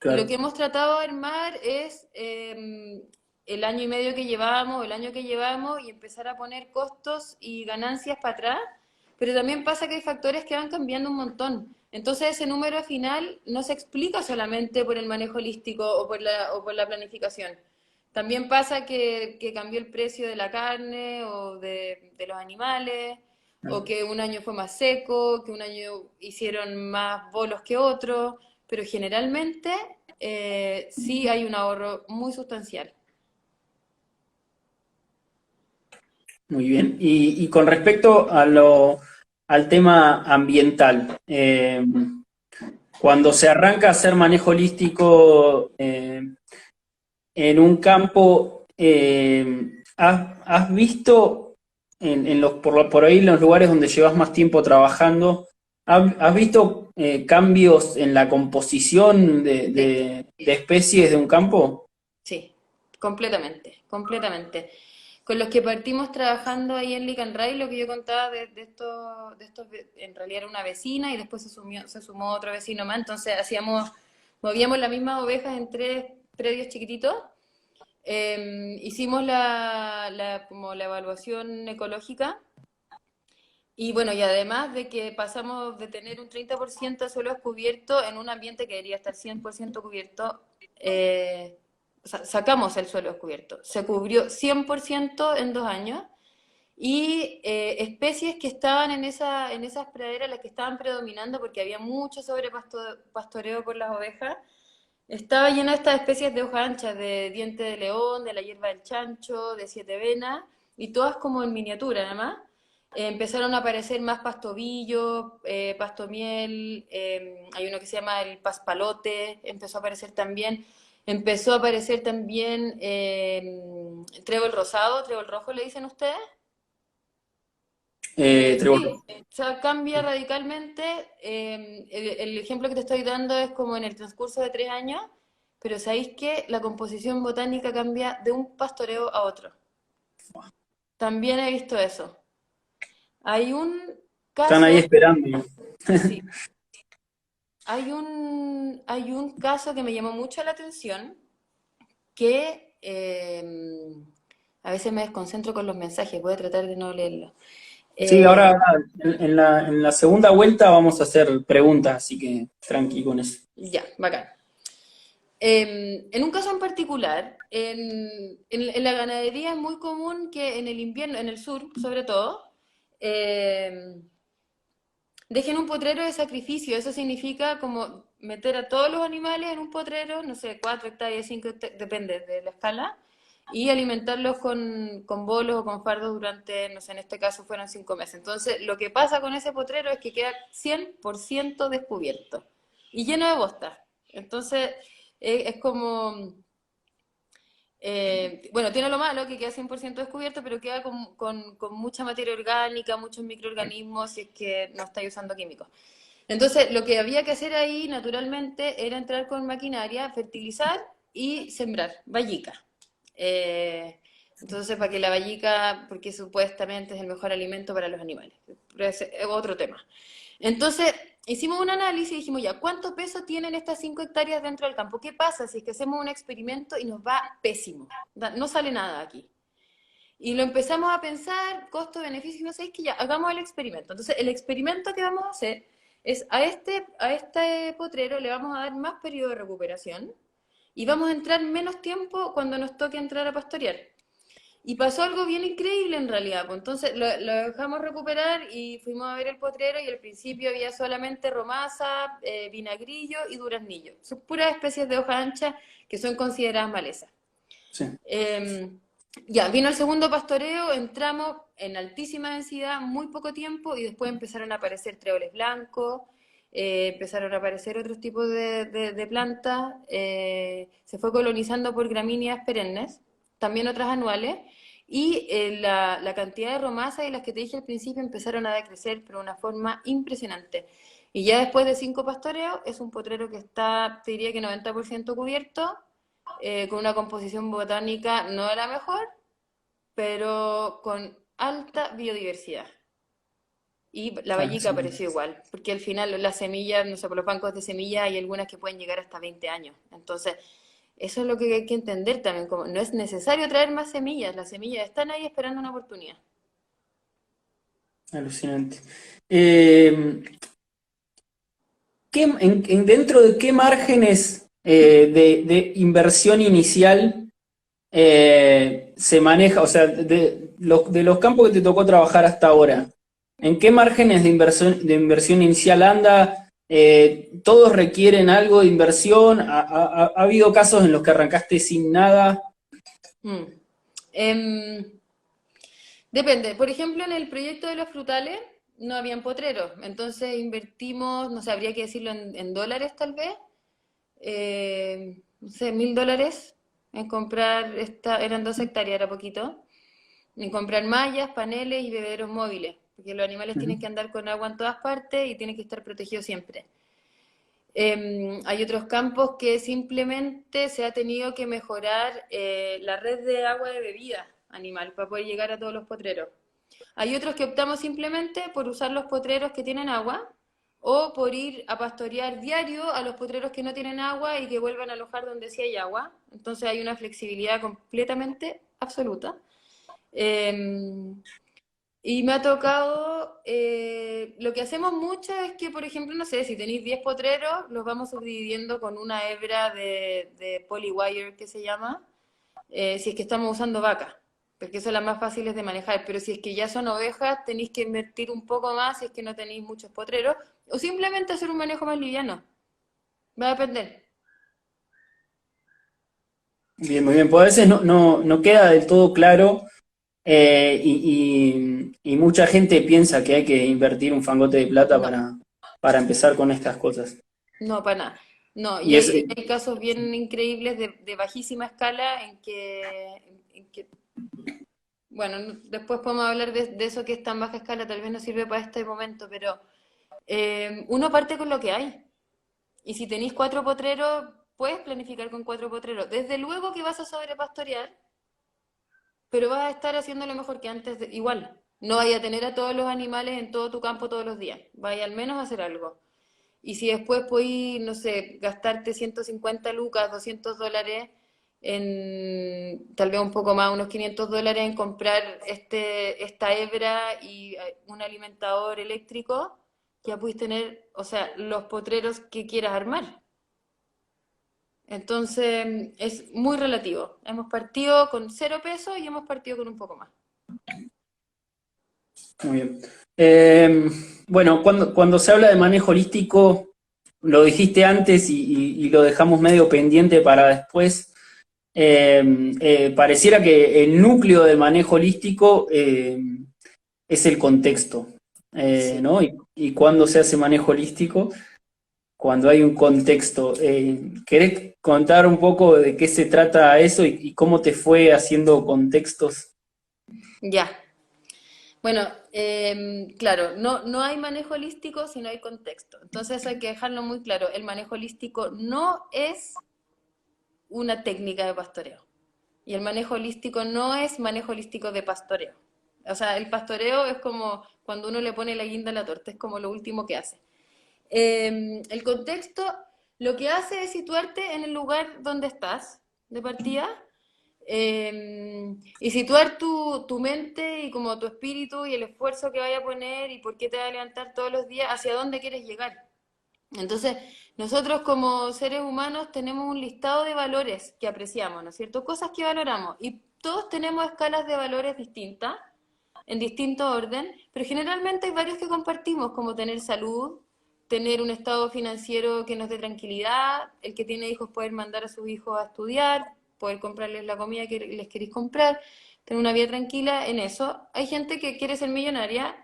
Y lo Claro. que hemos tratado de armar es el año y medio que llevamos, el año que llevamos, y empezar a poner costos y ganancias para atrás, pero también pasa que hay factores que van cambiando un montón. Entonces ese número final no se explica solamente por el manejo holístico o por la planificación. También pasa que cambió el precio de la carne o de los animales, o que un año fue más seco, que un año hicieron más bolos que otro, pero generalmente sí hay un ahorro muy sustancial. Muy bien. Y con respecto al tema ambiental, cuando se arranca a hacer manejo holístico en un campo, ¿has visto por ahí en los lugares donde llevas más tiempo trabajando, has visto cambios en la composición Sí, de especies de un campo? sí, completamente, completamente. Con los que partimos trabajando ahí en Licanray, lo que yo contaba en realidad era una vecina y después se sumó otro vecino más, entonces movíamos las mismas ovejas en 3 predios chiquititos. Hicimos como la evaluación ecológica y bueno, y además de que pasamos de tener un 30% de suelo descubierto en un ambiente que debería estar 100% cubierto, sacamos el suelo descubierto. Se cubrió 100% en 2 años y especies que estaban en esas praderas, las que estaban predominando porque había mucho sobrepastoreo por las ovejas, estaba llena de estas especies de hoja ancha, de diente de león, de la hierba del chancho, de siete venas, y todas como en miniatura además. Empezaron a aparecer más pastobillo, pastomiel, hay uno que se llama el paspalote, empezó a aparecer también. Empezó a aparecer también trébol rosado, trébol rojo, ¿le dicen ustedes? Trébol. Sí, o sea, cambia radicalmente. El ejemplo que te estoy dando es como en el transcurso de 3 años, pero sabéis que la composición botánica cambia de un pastoreo a otro. También he visto eso. Hay un Están ahí caso, esperando. sí, hay un caso que me llamó mucho la atención, que a veces me desconcentro con los mensajes, voy a tratar de no leerlo. Sí, Eh, ahora en la segunda vuelta vamos a hacer preguntas, así que tranqui con eso. ya, bacán. En un caso en particular, en la ganadería es muy común que en el invierno, en el sur sobre todo, eh, dejen un potrero de sacrificio. Eso significa como meter a todos los animales en un potrero, no sé, 4 hectáreas, 5 hectáreas, depende de la escala, y alimentarlos con bolos o con fardos durante, no sé, en este caso fueron 5 meses. Entonces, lo que pasa con ese potrero es que queda 100% descubierto y lleno de bosta. Entonces, es como bueno, tiene lo malo que queda 100% descubierto, pero queda con mucha materia orgánica, muchos microorganismos, si es que no estáis usando químicos. Entonces, lo que había que hacer ahí, naturalmente, era entrar con maquinaria, fertilizar y sembrar vallica. Eh, entonces, para que la vallica, porque supuestamente es el mejor alimento para los animales. Pero ese es otro tema. Entonces, hicimos un análisis y dijimos, ya, ¿cuánto peso tienen estas 5 hectáreas dentro del campo? ¿Qué pasa si es que hacemos un experimento y nos va pésimo? No sale nada aquí. Y lo empezamos a pensar, costo-beneficio, y no sé, es que ya, hagamos el experimento. Entonces, el experimento que vamos a hacer es a este potrero le vamos a dar más periodo de recuperación y vamos a entrar menos tiempo cuando nos toque entrar a pastorear. Y pasó algo bien increíble en realidad, pues entonces lo dejamos recuperar y fuimos a ver el potrero y al principio había solamente romasa, vinagrillo y duraznillo. Son puras especies de hoja ancha que son consideradas malezas. Sí. Ya, vino el segundo pastoreo, entramos en altísima densidad, muy poco tiempo, y después empezaron a aparecer tréboles blancos, empezaron a aparecer otros tipos de plantas, se fue colonizando por gramíneas perennes, también otras anuales, y la cantidad de romasas y las que te dije al principio empezaron a decrecer, pero de una forma impresionante. Y ya después de 5 pastoreos, es un potrero que está, te diría que 90% cubierto, con una composición botánica no de la mejor, pero con alta biodiversidad. Y la Claro, vallica sí. apareció igual, porque al final las semillas, no sé, por los bancos de semillas hay algunas que pueden llegar hasta 20 años. Entonces, eso es lo que hay que entender también, como no es necesario traer más semillas, las semillas están ahí esperando una oportunidad. Alucinante. Eh, ¿Dentro de qué márgenes de inversión inicial se maneja, o sea, de los campos que te tocó trabajar hasta ahora, ¿en qué márgenes de inversión inicial anda? ¿Todos requieren algo de inversión? ¿Ha habido casos en los que arrancaste sin nada? Mm. Em, Depende. Por ejemplo, en el proyecto de los frutales no habían potreros, entonces invertimos, no sé, habría que decirlo en dólares tal vez, no sé, $1.000 en comprar, eran 2 hectáreas, era poquito, en comprar mallas, paneles y bebederos móviles, porque los animales tienen Ujú. que andar con agua en todas partes y tienen que estar protegidos siempre. Hay otros campos que simplemente se ha tenido que mejorar la red de agua de bebida animal para poder llegar a todos los potreros. Hay otros que optamos simplemente por usar los potreros que tienen agua o por ir a pastorear diario a los potreros que no tienen agua y que vuelvan a alojar donde sí hay agua. Entonces hay una flexibilidad completamente absoluta. Eh, y me ha tocado, lo que hacemos mucho es que, por ejemplo, no sé, si tenéis 10 potreros, los vamos subdividiendo con una hebra de polywire que se llama, si es que estamos usando vacas, porque son las más fáciles de manejar, pero si es que ya son ovejas, tenéis que invertir un poco más si es que no tenéis muchos potreros, o simplemente hacer un manejo más liviano, va a depender. Bien, muy bien. Pues a veces no queda del todo claro y mucha gente piensa que hay que invertir un fangote de plata No, para empezar con estas cosas. no, para nada. No, y Y es, hay casos bien increíbles de bajísima escala en que bueno, después podemos hablar de eso que es tan baja escala, tal vez no sirve para este momento, pero uno parte con lo que hay. Y si tenéis 4 potreros, puedes planificar con 4 potreros. Desde luego que vas a sobrepastorear, pero vas a estar haciendo lo mejor que antes, igual. No vaya a tener a todos los animales en todo tu campo todos los días. Vaya al menos a hacer algo. Y si después podéis, no sé, gastarte 150 lucas, $200 en, tal vez un poco más, unos $500 en comprar esta hebra y un alimentador eléctrico, ya podéis tener, o sea, los potreros que quieras armar. Entonces, es muy relativo. Hemos partido con 0 pesos y hemos partido con un poco más. muy bien. Bueno, cuando se habla de manejo holístico, lo dijiste antes y lo dejamos medio pendiente para después. Pareciera que el núcleo del manejo holístico es el contexto, Sí. ¿no? Y cuando se hace manejo holístico, cuando hay un contexto. ¿Querés contar un poco de qué se trata eso y cómo te fue haciendo contextos? Ya. Bueno, claro, no hay manejo holístico si no hay contexto. Entonces eso hay que dejarlo muy claro. El manejo holístico no es una técnica de pastoreo. Y el manejo holístico no es manejo holístico de pastoreo. O sea, el pastoreo es como cuando uno le pone la guinda a la torta, es como lo último que hace. El contexto lo que hace es situarte en el lugar donde estás de partida, y situar tu mente y como tu espíritu y el esfuerzo que vaya a poner y por qué te va a levantar todos los días, hacia dónde quieres llegar. Entonces, nosotros como seres humanos tenemos un listado de valores que apreciamos, ¿no es cierto? Cosas que valoramos y todos tenemos escalas de valores distintas, en distinto orden, pero generalmente hay varios que compartimos, como tener salud, tener un estado financiero que nos dé tranquilidad, el que tiene hijos poder mandar a sus hijos a estudiar, poder comprarles la comida que les queréis comprar, tener una vida tranquila en eso. Hay gente que quiere ser millonaria,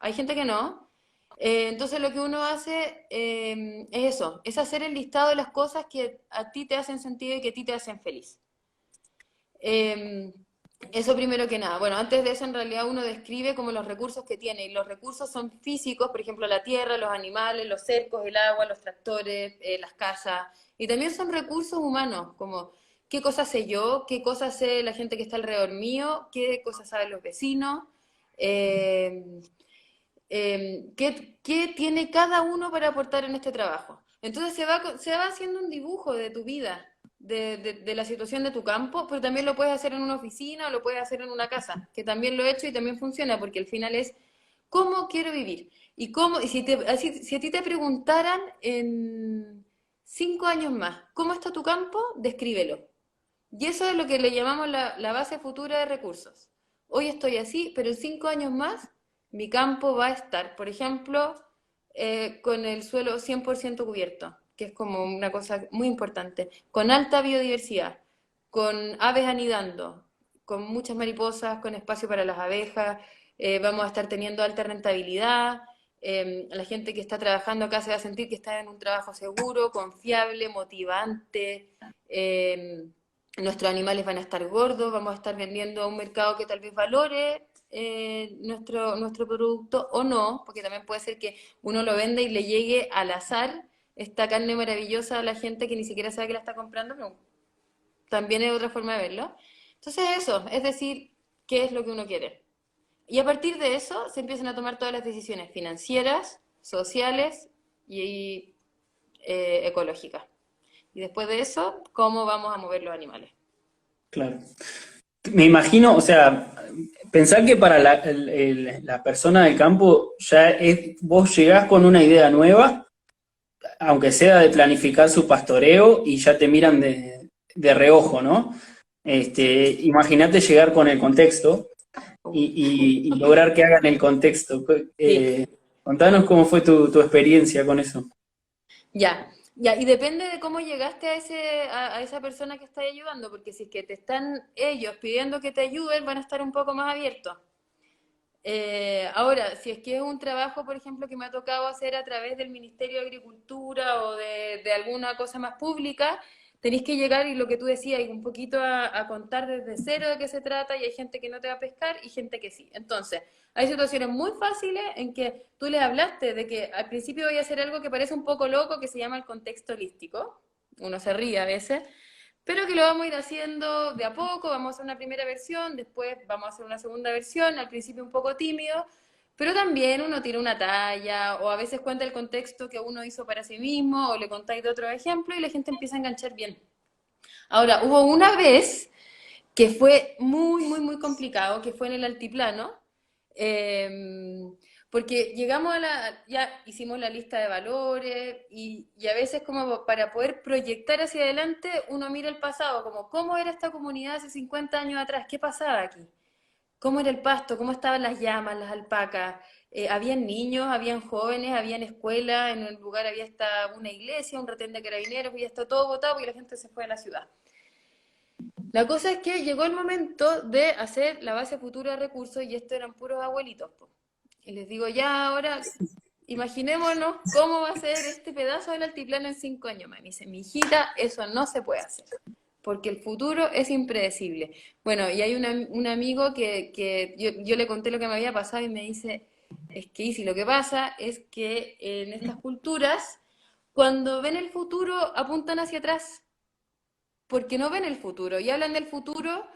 hay gente que no. Entonces lo que uno hace es eso, es hacer el listado de las cosas que a ti te hacen sentido y que a ti te hacen feliz. Eh, Eso primero que nada. Bueno, antes de eso en realidad uno describe como los recursos que tiene y los recursos son físicos, por ejemplo la tierra, los animales, los cercos, el agua, los tractores, las casas, y también son recursos humanos, como qué cosas sé yo, qué cosas sé la gente que está alrededor mío, qué cosas saben los vecinos, eh, qué tiene cada uno para aportar en este trabajo. Entonces se va haciendo un dibujo de tu vida, de la situación de tu campo, pero también lo puedes hacer en una oficina o lo puedes hacer en una casa, que también lo he hecho y también funciona, porque al final es cómo quiero vivir. Y si a ti te preguntaran en 5 años más, ¿cómo está tu campo? Descríbelo. Y eso es lo que le llamamos la base futura de recursos. Hoy estoy así, pero en 5 años más mi campo va a estar, por ejemplo, con el suelo 100% cubierto, que es como una cosa muy importante, con alta biodiversidad, con aves anidando, con muchas mariposas, con espacio para las abejas, vamos a estar teniendo alta rentabilidad, la gente que está trabajando acá se va a sentir que está en un trabajo seguro, confiable, motivante, nuestros animales van a estar gordos, vamos a estar vendiendo a un mercado que tal vez valore nuestro producto o no, porque también puede ser que uno lo venda y le llegue al azar esta carne maravillosa a la gente que ni siquiera sabe que la está comprando, pero también es otra forma de verlo. Entonces eso, es decir, qué es lo que uno quiere. Y a partir de eso se empiezan a tomar todas las decisiones financieras, sociales y ecológicas. Y después de eso, cómo vamos a mover los animales. Claro. Me imagino, o sea, pensar que para la persona del campo ya es, vos llegás con una idea nueva, aunque sea de planificar su pastoreo y ya te miran de reojo, ¿no? Imagínate llegar con el contexto y lograr que hagan el contexto. Sí. Contanos cómo fue tu experiencia con eso. Ya, ya, y depende de cómo llegaste a esa persona que está ayudando, porque si es que te están ellos pidiendo que te ayuden, van a estar un poco más abiertos. Ahora, si es que es un trabajo, por ejemplo, que me ha tocado hacer a través del Ministerio de Agricultura o de alguna cosa más pública, tenéis que llegar y lo que tú decías, y un poquito a contar desde cero de qué se trata, y hay gente que no te va a pescar y gente que sí. Entonces, hay situaciones muy fáciles en que tú les hablaste de que al principio voy a hacer algo que parece un poco loco, que se llama el contexto holístico. Uno se ríe a veces, pero que lo vamos a ir haciendo de a poco, vamos a hacer una primera versión, después vamos a hacer una segunda versión, al principio un poco tímido, pero también uno tira una talla o a veces cuenta el contexto que uno hizo para sí mismo o le contáis de otro ejemplo y la gente empieza a enganchar bien. Ahora, hubo una vez que fue muy, muy, muy complicado, que fue en el altiplano, eh, porque llegamos ya hicimos la lista de valores y a veces como para poder proyectar hacia adelante, uno mira el pasado, como cómo era esta comunidad hace 50 años atrás, qué pasaba aquí, cómo era el pasto, cómo estaban las llamas, las alpacas, habían niños, habían jóvenes, habían escuela, en un lugar había hasta una iglesia, un retén de carabineros, y ya está todo botado porque la gente se fue a la ciudad. La cosa es que llegó el momento de hacer la base futura de recursos y esto eran puros abuelitos, po. Y les digo, ya ahora, imaginémonos cómo va a ser este pedazo del altiplano en 5 años. Me dice, mi hijita, eso no se puede hacer. porque el futuro es impredecible. Bueno, y hay un amigo que yo le conté lo que me había pasado y me dice, es que Isi, lo que pasa es que en estas culturas, cuando ven el futuro, apuntan hacia atrás, porque no ven el futuro y hablan del futuro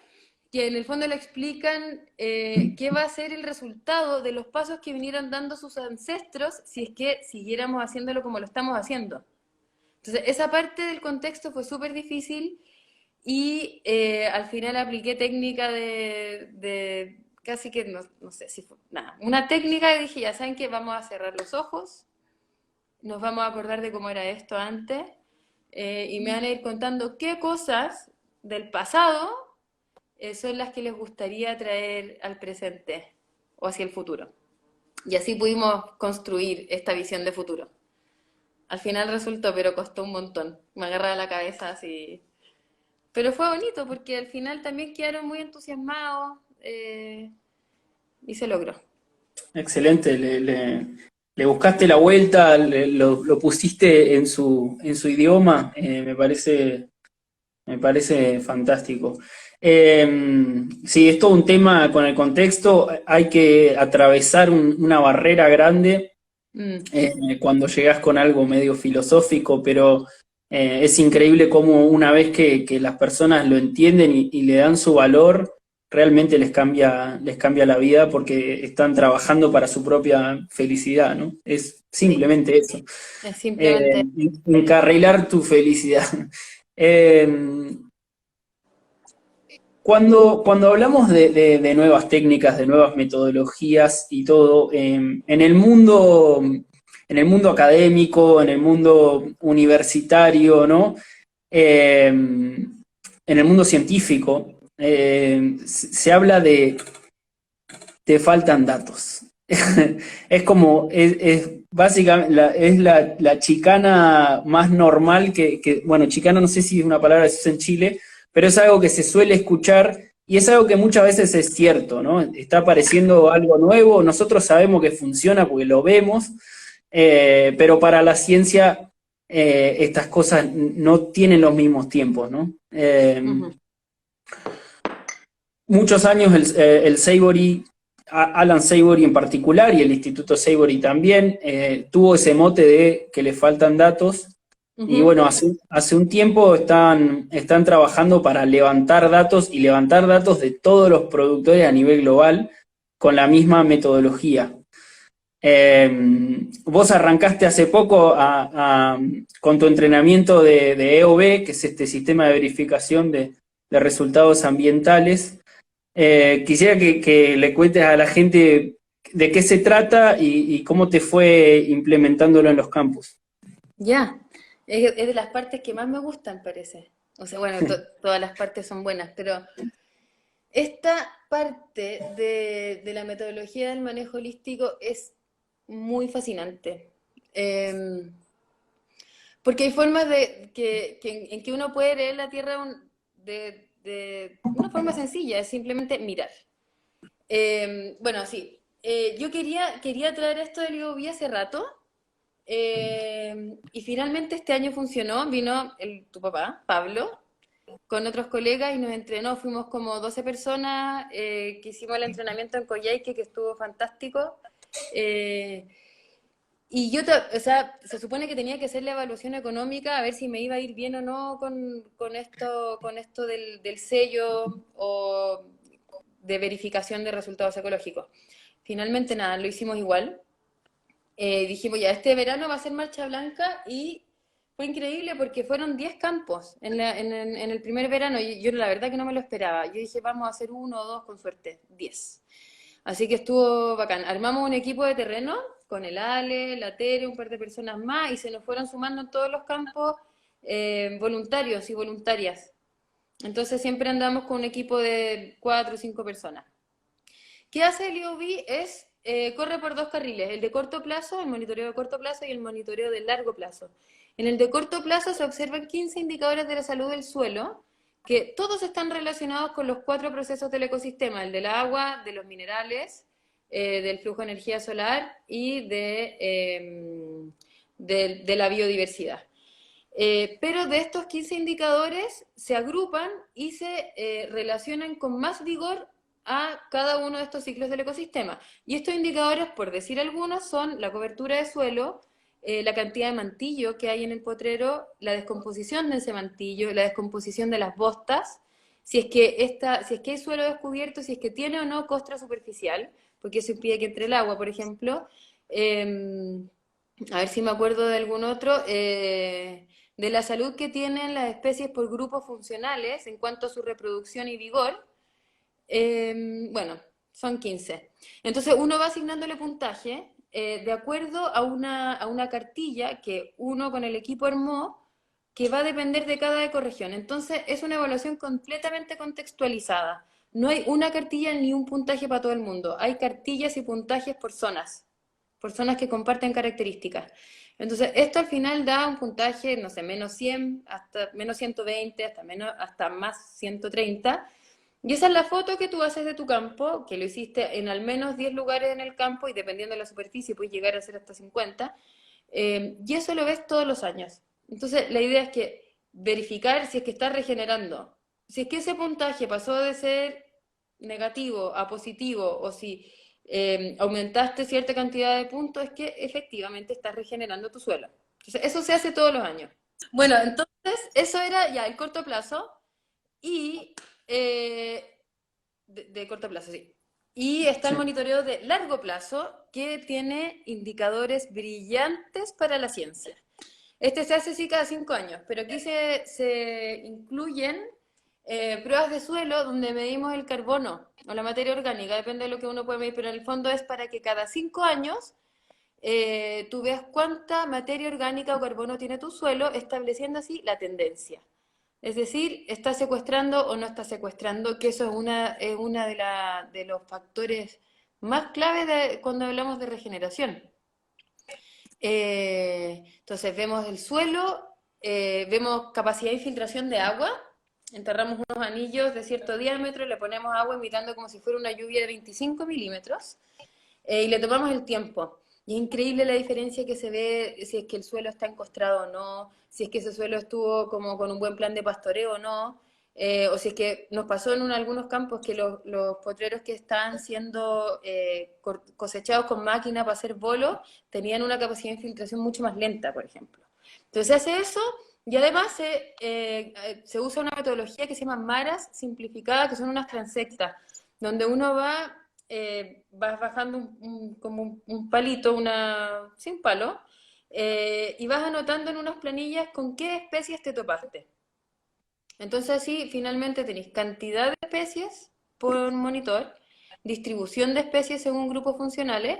que en el fondo le explican qué va a ser el resultado de los pasos que vinieron dando sus ancestros si es que siguiéramos haciéndolo como lo estamos haciendo. Entonces, esa parte del contexto fue súper difícil y al final apliqué técnica de casi que, no sé si fue, nada, una técnica que dije, ya saben que vamos a cerrar los ojos, nos vamos a acordar de cómo era esto antes y me van a ir contando qué cosas del pasado son las que les gustaría traer al presente o hacia el futuro. Y así pudimos construir esta visión de futuro. Al final resultó, pero costó un montón. Me agarraba la cabeza así. Pero fue bonito porque al final también quedaron muy entusiasmados y se logró. Excelente, le buscaste la vuelta, lo pusiste en su idioma, me parece fantástico. Sí, es todo un tema con el contexto, hay que atravesar una barrera grande Mm, cuando llegas con algo medio filosófico, pero es increíble cómo una vez que las personas lo entienden y le dan su valor, realmente les cambia la vida porque están trabajando para su propia felicidad, ¿no? Es sí, simplemente eso. es simplemente... Encarrilar tu felicidad. Eh, cuando hablamos de nuevas técnicas, de nuevas metodologías y todo, en el mundo académico, en el mundo universitario, ¿no? En el mundo científico, se habla de te faltan datos. Es como, es básicamente, la chicana más normal bueno, chicana no sé si es una palabra que se usa en Chile, pero es algo que se suele escuchar y es algo que muchas veces es cierto, ¿no? Está apareciendo algo nuevo, nosotros sabemos que funciona porque lo vemos, pero para la ciencia estas cosas no tienen los mismos tiempos, ¿no? Ujú. Muchos años el Savory, Alan Savory en particular y el Instituto Savory también, tuvo ese mote de que le faltan datos. Y Ujú. bueno, hace un tiempo están trabajando para levantar datos y levantar datos de todos los productores a nivel global con la misma metodología. Vos arrancaste hace poco con tu entrenamiento de EOB, que es este sistema de verificación de resultados ambientales. Quisiera que le cuentes a la gente de qué se trata y cómo te fue implementándolo en los campus. Ya, es de las partes que más me gustan, parece. O sea, bueno, todas las partes son buenas, pero esta parte de la metodología del manejo holístico es muy fascinante. Porque hay formas en que uno puede leer la Tierra de una forma sencilla, es simplemente mirar. Bueno, sí, yo quería traer esto del IOB hace rato, y finalmente este año funcionó, vino tu papá, Pablo, con otros colegas y nos entrenó, fuimos como 12 personas que hicimos el entrenamiento en Coyhaique, que estuvo fantástico. Eh, y o sea, se supone que tenía que hacer la evaluación económica a ver si me iba a ir bien o no con esto del sello o de verificación de resultados ecológicos. Finalmente nada, lo hicimos igual. Dijimos ya, este verano va a ser marcha blanca y fue increíble porque fueron 10 campos en el primer verano y yo la verdad que no me lo esperaba. Yo dije, vamos a hacer uno o dos con suerte, 10. Así que estuvo bacán. Armamos un equipo de terreno con el Ale, la Tere, un par de personas más y se nos fueron sumando en todos los campos voluntarios y voluntarias. Entonces siempre andamos con un equipo de 4 o 5 personas. ¿Qué hace el IOB? Corre por dos carriles, el de corto plazo, el monitoreo de corto plazo y el monitoreo de largo plazo. En el de corto plazo se observan 15 indicadores de la salud del suelo, que todos están relacionados con los 4 procesos del ecosistema, el del agua, de los minerales, del flujo de energía solar y de la biodiversidad. Pero de estos 15 indicadores se agrupan y se relacionan con más vigor a cada uno de estos ciclos del ecosistema. Y estos indicadores, por decir algunos, son la cobertura de suelo, la cantidad de mantillo que hay en el potrero, la descomposición de ese mantillo, la descomposición de las bostas, si es que hay suelo descubierto, si es que tiene o no costra superficial, porque eso impide que entre el agua, por ejemplo. A ver si me acuerdo de algún otro. De la salud que tienen las especies por grupos funcionales en cuanto a su reproducción y vigor. Bueno, son 15. Entonces uno va asignándole puntaje de acuerdo a una cartilla que uno con el equipo armó, que va a depender de cada ecorregión. Entonces es una evaluación completamente contextualizada. No hay una cartilla ni un puntaje para todo el mundo. Hay cartillas y puntajes por zonas que comparten características. Entonces, esto al final da un puntaje, no sé, menos 100, hasta menos 120, hasta más 130. Y esa es la foto que tú haces de tu campo, que lo hiciste en al menos 10 lugares en el campo y dependiendo de la superficie puedes llegar a ser hasta 50. Y eso lo ves todos los años. Entonces, la idea es que verificar si es que estás regenerando. Si es que ese puntaje pasó de ser negativo a positivo o si aumentaste cierta cantidad de puntos, es que efectivamente estás regenerando tu suelo. Entonces, eso se hace todos los años. Bueno, entonces, eso era ya el corto plazo y de corto plazo, sí. Y está el Sí. monitoreo de largo plazo, que tiene indicadores brillantes para la ciencia. Este se hace sí cada 5 años, pero aquí se incluyen pruebas de suelo donde medimos el carbono o la materia orgánica, depende de lo que uno puede medir, pero en el fondo es para que cada 5 años tú veas cuánta materia orgánica o carbono tiene tu suelo, estableciendo así la tendencia. Es decir, ¿está secuestrando o no está secuestrando? Que eso es una de los factores más claves cuando hablamos de regeneración. Entonces vemos el suelo, vemos capacidad de infiltración de agua, enterramos unos anillos de cierto diámetro, le ponemos agua imitando como si fuera una lluvia de 25 milímetros y le tomamos el tiempo. Y es increíble la diferencia que se ve si es que el suelo está encostrado o no, si es que ese suelo estuvo como con un buen plan de pastoreo o no, o si es que nos pasó en algunos campos que los potreros que estaban siendo cosechados con máquina para hacer bolos tenían una capacidad de infiltración mucho más lenta, por ejemplo. Entonces se hace eso y además se usa una metodología que se llama maras simplificada, que son unas transectas, donde uno vas bajando como un palito, sí, un palo, y vas anotando en unas planillas con qué especies te topaste. Entonces así finalmente tenéis cantidad de especies por monitor, distribución de especies según grupos funcionales,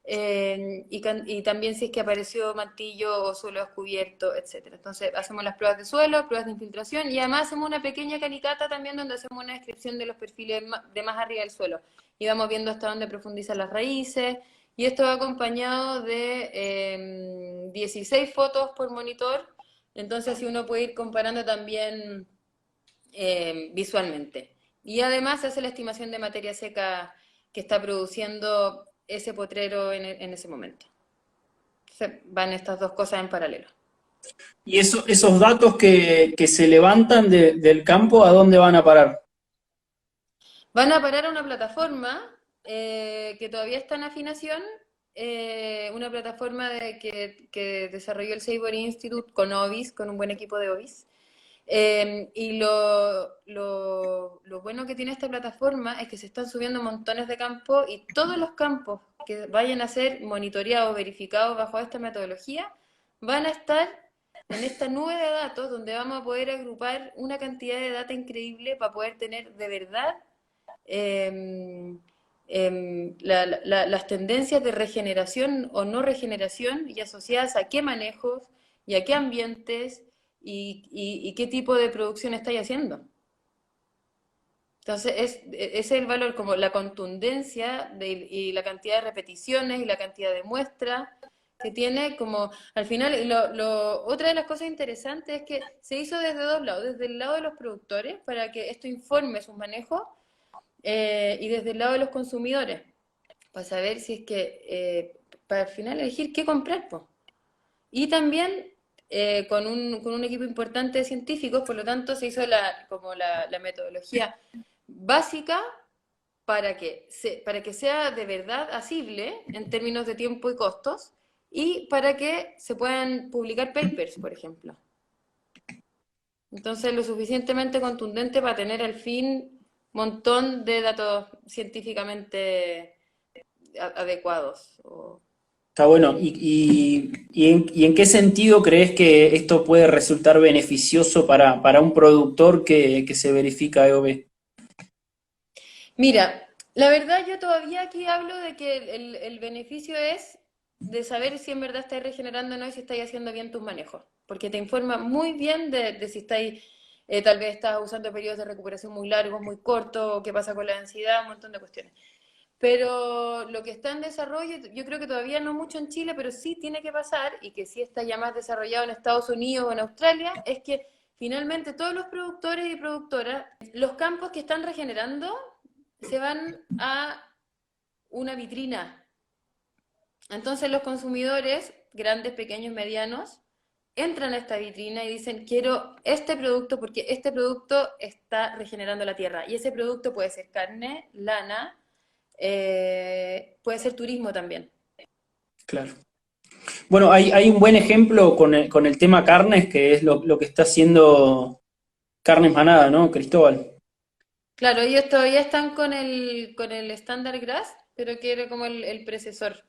y también si es que apareció mantillo o suelo descubierto, etcétera. Entonces hacemos las pruebas de suelo, pruebas de infiltración y además hacemos una pequeña canicata también donde hacemos una descripción de los perfiles de más arriba del suelo. Y vamos viendo hasta dónde profundizan las raíces. Y esto va acompañado de 16 fotos por monitor. Entonces así uno puede ir comparando también visualmente. Y además se hace la estimación de materia seca que está produciendo ese potrero en ese momento. Entonces, van estas dos cosas en paralelo. ¿Y esos datos que se levantan del campo, a dónde van a parar? Van a parar a una plataforma que todavía está en afinación, una plataforma que desarrolló el Savory Institute con OBIS, con un buen equipo de OBIS. Y lo bueno que tiene esta plataforma es que se están subiendo montones de campos y todos los campos que vayan a ser monitoreados, verificados bajo esta metodología, van a estar en esta nube de datos donde vamos a poder agrupar una cantidad de data increíble para poder tener de verdad las tendencias de regeneración o no regeneración y asociadas a qué manejos y a qué ambientes y qué tipo de producción estáis haciendo. Entonces, ese es el valor, como la contundencia y la cantidad de repeticiones y la cantidad de muestras que tiene, como al final, otra de las cosas interesantes es que se hizo desde dos lados, desde el lado de los productores, para que esto informe sus manejos, y desde el lado de los consumidores, para saber si es que, para al final elegir qué comprar, pues. Y también con un equipo importante de científicos, por lo tanto se hizo como la metodología básica para que sea de verdad asible en términos de tiempo y costos, y para que se puedan publicar papers, por ejemplo. Entonces, lo suficientemente contundente para tener al fin montón de datos científicamente adecuados. Está bueno. ¿Y en qué sentido crees que esto puede resultar beneficioso para un productor que se verifica EOB? Mira, la verdad yo todavía aquí hablo de que el beneficio es de saber si en verdad estáis regenerando o no y si estáis haciendo bien tus manejos, porque te informa muy bien de si estáis, tal vez estás usando periodos de recuperación muy largos, muy cortos, qué pasa con la densidad, un montón de cuestiones. Pero lo que está en desarrollo, yo creo que todavía no mucho en Chile, pero sí tiene que pasar, y que sí está ya más desarrollado en Estados Unidos o en Australia, es que finalmente todos los productores y productoras, los campos que están regenerando, se van a una vitrina. Entonces los consumidores, grandes, pequeños, medianos, entran a esta vitrina y dicen, quiero este producto porque este producto está regenerando la tierra. Y ese producto puede ser carne, lana, puede ser turismo también. Claro. Bueno, hay un buen ejemplo con el tema carnes, que es lo que está haciendo Carnes Manada, ¿no, Cristóbal? Claro, ellos todavía están con el Standard Grass, pero que era como el precesor.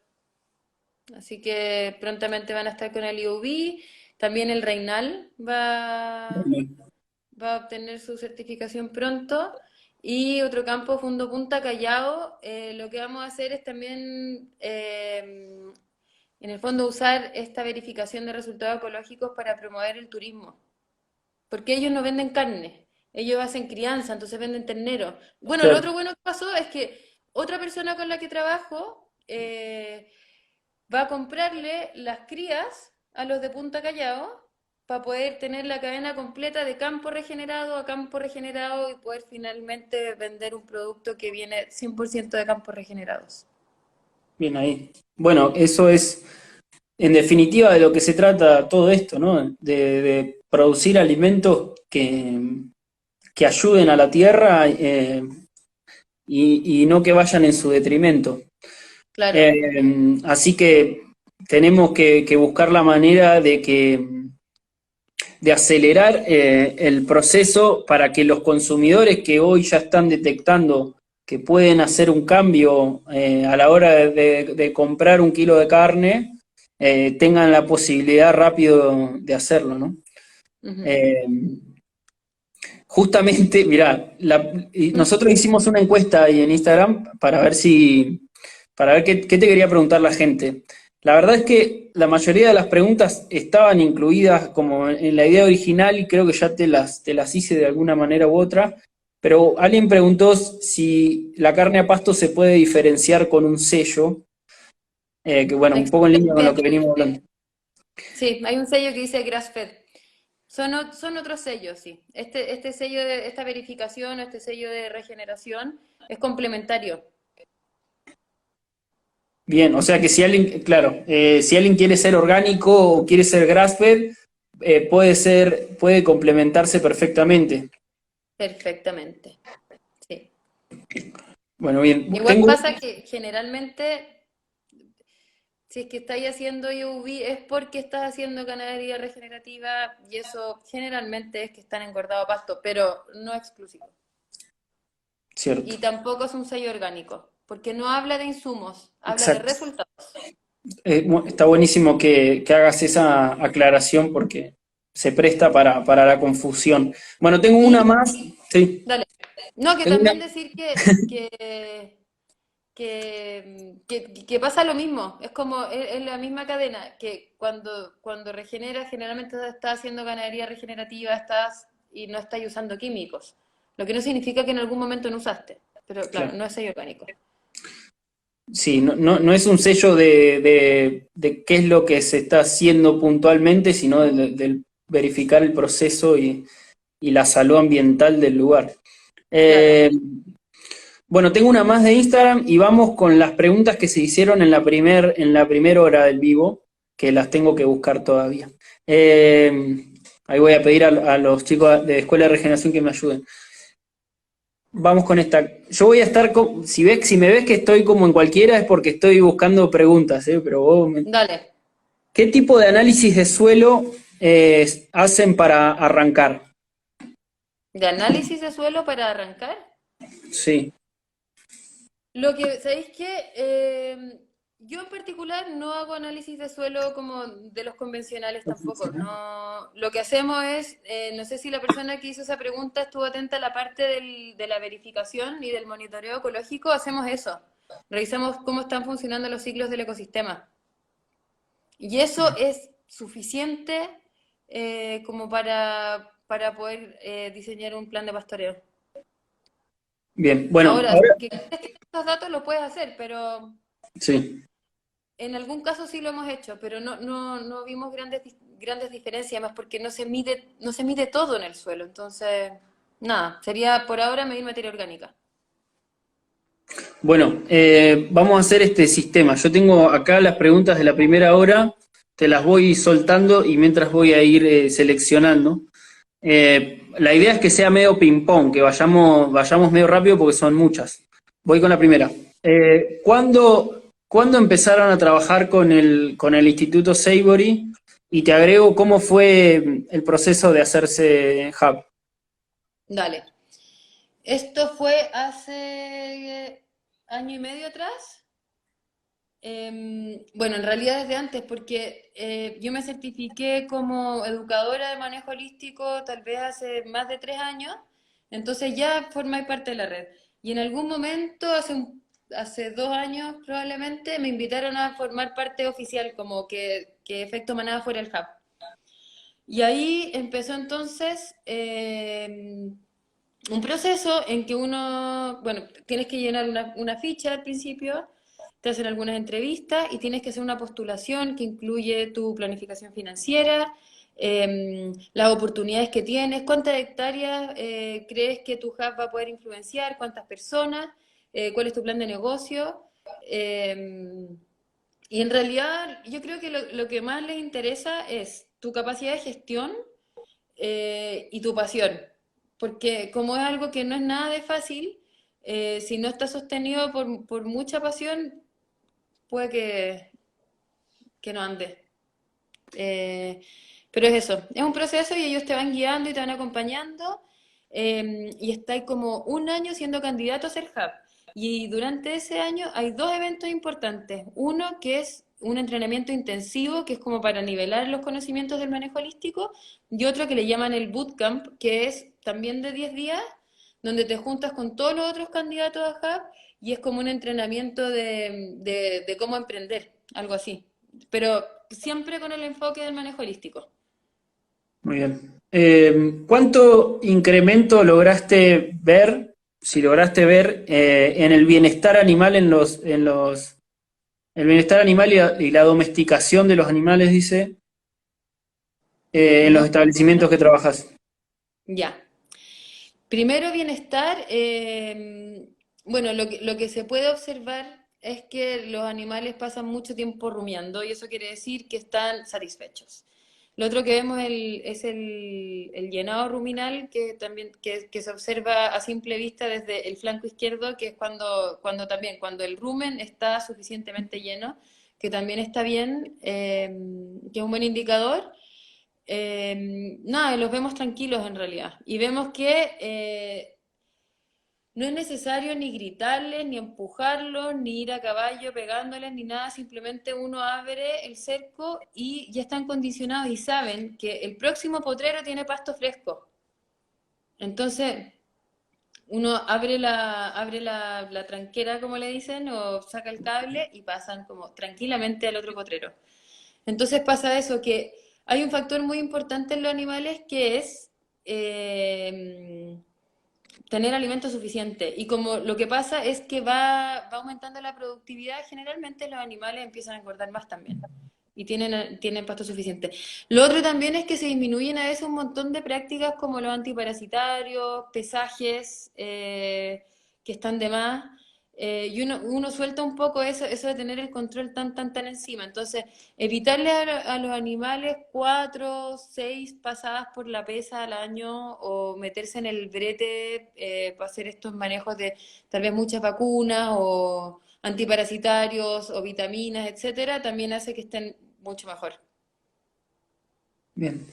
Así que prontamente van a estar con el IUV. También el Reinal va a obtener su certificación pronto. Y otro campo, Fundo Punta Callao, lo que vamos a hacer es también, en el fondo, usar esta verificación de resultados ecológicos para promover el turismo. Porque ellos no venden carne, ellos hacen crianza, entonces venden ternero. Bueno, lo Claro. otro bueno que pasó es que otra persona con la que trabajo va a comprarle las crías a los de Punta Callao para poder tener la cadena completa de campo regenerado a campo regenerado y poder finalmente vender un producto que viene 100% de campos regenerados. Bien ahí. Bueno, eso es en definitiva de lo que se trata todo esto, ¿no? De producir alimentos que ayuden a la tierra y no que vayan en su detrimento. Claro, Así que tenemos que buscar la manera de acelerar el proceso para que los consumidores que hoy ya están detectando que pueden hacer un cambio a la hora de comprar un kilo de carne, tengan la posibilidad rápido de hacerlo, ¿no? ujú. Eh, Justamente, mirá, nosotros hicimos una encuesta ahí en Instagram para ver qué te quería preguntar la gente. La verdad es que la mayoría de las preguntas estaban incluidas como en la idea original y creo que ya te las hice de alguna manera u otra, pero alguien preguntó si la carne a pasto se puede diferenciar con un sello, que bueno, un poco en línea con lo que venimos hablando. Sí, hay un sello que dice grass fed. Son otros sellos, sí. Este sello de esta verificación, este sello de regeneración es complementario. Bien, o sea que si alguien, claro, si alguien quiere ser orgánico o quiere ser grass-fed, puede complementarse perfectamente. Perfectamente. Sí. Bueno, bien, Igual pasa que generalmente, si es que estáis haciendo IUV, es porque estás haciendo ganadería regenerativa y eso generalmente es que están engordados a pasto, pero no exclusivo. cierto, Y tampoco es un sello orgánico, porque no habla de insumos, habla de exacto. resultados. Está buenísimo que hagas esa aclaración porque se presta para la confusión. Bueno, tengo una Y, más, sí, dale. No, que tengo una, también decir que pasa lo mismo, es como, es la misma cadena, que cuando regeneras generalmente estás haciendo ganadería regenerativa, y no estás usando químicos, lo que no significa que en algún momento no usaste, pero claro, claro. no es sello orgánico. Sí, no es un sello de qué es lo que se está haciendo puntualmente, sino del verificar el proceso y la salud ambiental del lugar. Claro. Eh, bueno, tengo una más de Instagram y vamos con las preguntas que se hicieron en la primer hora del vivo. que las tengo que buscar todavía. Ahí voy a pedir a los chicos de Escuela de Regeneración que me ayuden. Vamos con esta. Yo voy a estar, si me ves que estoy como en cualquiera es porque estoy buscando preguntas, ¿eh? Pero Dale. ¿qué tipo de análisis de suelo hacen para arrancar? ¿De análisis de suelo para arrancar? Sí, Lo que, ¿sabéis qué? Yo en particular no hago análisis de suelo como de los convencionales tampoco. No, lo que hacemos es, no sé si la persona que hizo esa pregunta estuvo atenta a la parte de la verificación y del monitoreo ecológico, hacemos eso. Revisamos cómo están funcionando los ciclos del ecosistema. Y eso es suficiente como para poder diseñar un plan de pastoreo. bien. Bueno, Ahora, ahora que estos datos lo puedes hacer, pero sí. en algún caso sí lo hemos hecho, pero no vimos grandes diferencias, más porque no se mide todo en el suelo. Entonces, nada, sería por ahora medir materia orgánica. Bueno, vamos a hacer este sistema. Yo tengo acá las preguntas de la primera hora, te las voy soltando y mientras voy a ir seleccionando. La idea es que sea medio ping-pong, que vayamos medio rápido porque son muchas. Voy con la primera. ¿Cuándo empezaron a trabajar con el Instituto Savory? Y te agrego cómo fue el proceso de hacerse hub. Dale. Esto fue hace año y medio atrás. Bueno, en realidad desde antes, porque yo me certifiqué como educadora de manejo holístico tal vez hace más de 3 años, entonces ya formáis parte de la red. Y en algún momento, hace 2 años probablemente, me invitaron a formar parte oficial, como que Efecto Manada fuera el hub. Y ahí empezó entonces un proceso en que uno, bueno, tienes que llenar una ficha al principio, te hacen algunas entrevistas y tienes que hacer una postulación que incluye tu planificación financiera, las oportunidades que tienes, cuántas hectáreas crees que tu hub va a poder influenciar, cuántas personas, cuál es tu plan de negocio. eh, y en realidad yo creo que lo que más les interesa es tu capacidad de gestión y tu pasión. Porque como es algo que no es nada de fácil, si no está sostenido por mucha pasión, puede que no ande. Eh, pero es eso, es un proceso y ellos te van guiando y te van acompañando y estáis como un año siendo candidato a ser hub. Y durante ese año hay dos eventos importantes. Uno que es un entrenamiento intensivo, que es como para nivelar los conocimientos del manejo holístico, y otro que le llaman el bootcamp, que es también de 10 días, donde te juntas con todos los otros candidatos a hub y es como un entrenamiento de cómo emprender, algo así. Pero siempre con el enfoque del manejo holístico. Muy bien. ¿Cuánto incremento lograste ver, si lograste ver, en el bienestar animal el bienestar animal y la domesticación de los animales, dice, en los No, establecimientos que trabajas? ya. Primero, bienestar. Bueno, lo que se puede observar es que los animales pasan mucho tiempo rumiando y eso quiere decir que están satisfechos. Lo otro que vemos es el llenado ruminal que también que se observa a simple vista desde el flanco izquierdo, que es cuando el rumen está suficientemente lleno, que también está bien, que es un buen indicador. Nada, los vemos tranquilos en realidad. Y vemos que no es necesario ni gritarles, ni empujarlos, ni ir a caballo pegándoles, ni nada. Simplemente uno abre el cerco y ya están condicionados y saben que el próximo potrero tiene pasto fresco. Entonces, uno abre la tranquera, como le dicen, o saca el cable y pasan como tranquilamente al otro potrero. Entonces pasa eso, que hay un factor muy importante en los animales que es tener alimento suficiente. Y como lo que pasa es que va aumentando la productividad, generalmente los animales empiezan a engordar más también. Y tienen pasto suficiente. Lo otro también es que se disminuyen a veces un montón de prácticas como los antiparasitarios, pesajes que están de más. y uno suelta un poco eso de tener el control tan encima. Entonces, evitarle a los animales 4, 6 pasadas por la pesa al año o meterse en el brete para hacer estos manejos de tal vez muchas vacunas o antiparasitarios o vitaminas, etcétera, también hace que estén mucho mejor. Bien.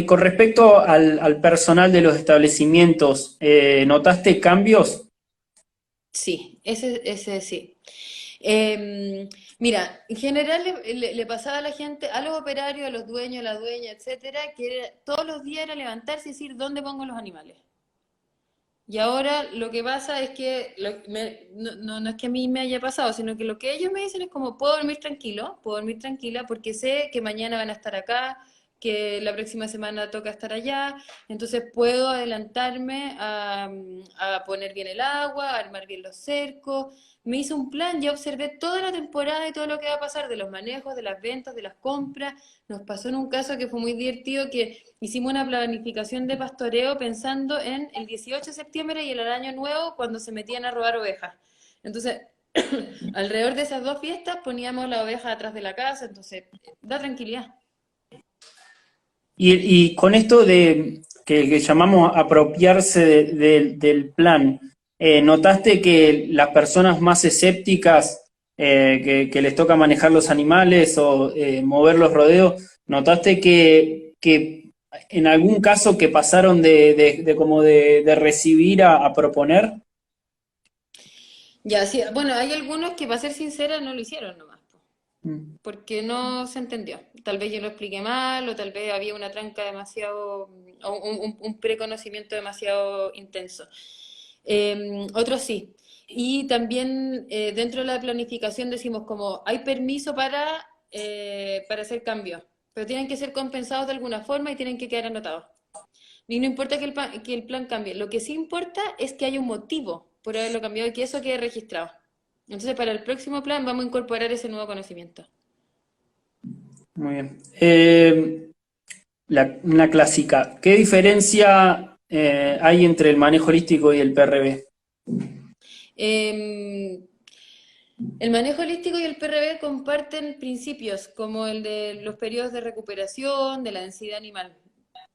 Con respecto al personal de los establecimientos, ¿notaste cambios? Sí, ese sí. Mira, en general le pasaba a la gente, a los operarios, a los dueños, a la dueña, etcétera, todos los días era levantarse y decir, ¿dónde pongo los animales? Y ahora lo que pasa es que, no es que a mí me haya pasado, sino que lo que ellos me dicen es como, puedo dormir tranquilo, puedo dormir tranquila porque sé que mañana van a estar acá, que la próxima semana toca estar allá, entonces puedo adelantarme a poner bien el agua, a armar bien los cercos. Me hice un plan, ya observé toda la temporada y todo lo que va a pasar, de los manejos, de las ventas, de las compras. Nos pasó en un caso que fue muy divertido, que hicimos una planificación de pastoreo pensando en el 18 de septiembre y el año nuevo cuando se metían a robar ovejas. Entonces, alrededor de esas dos fiestas poníamos la oveja atrás de la casa, entonces da tranquilidad. Y con esto de que llamamos apropiarse del plan, ¿notaste que las personas más escépticas que les toca manejar los animales o mover los rodeos, ¿notaste que en algún caso que pasaron de como de recibir a proponer? Ya, sí, bueno, hay algunos que, para ser sincera, no lo hicieron nomás, po, Mm. porque no se entendió. Tal vez yo lo expliqué mal, o tal vez había una tranca demasiado, o un preconocimiento demasiado intenso. Otros sí. Y también dentro de la planificación decimos como hay permiso para hacer cambios, pero tienen que ser compensados de alguna forma y tienen que quedar anotados. Y no importa que el plan cambie, lo que sí importa es que haya un motivo por haberlo cambiado y que eso quede registrado. Entonces, para el próximo plan vamos a incorporar ese nuevo conocimiento. Muy bien. Una clásica. ¿Qué diferencia hay entre el manejo holístico y el PRB? Eh, el manejo holístico y el PRB comparten principios como el de los periodos de recuperación, de la densidad animal.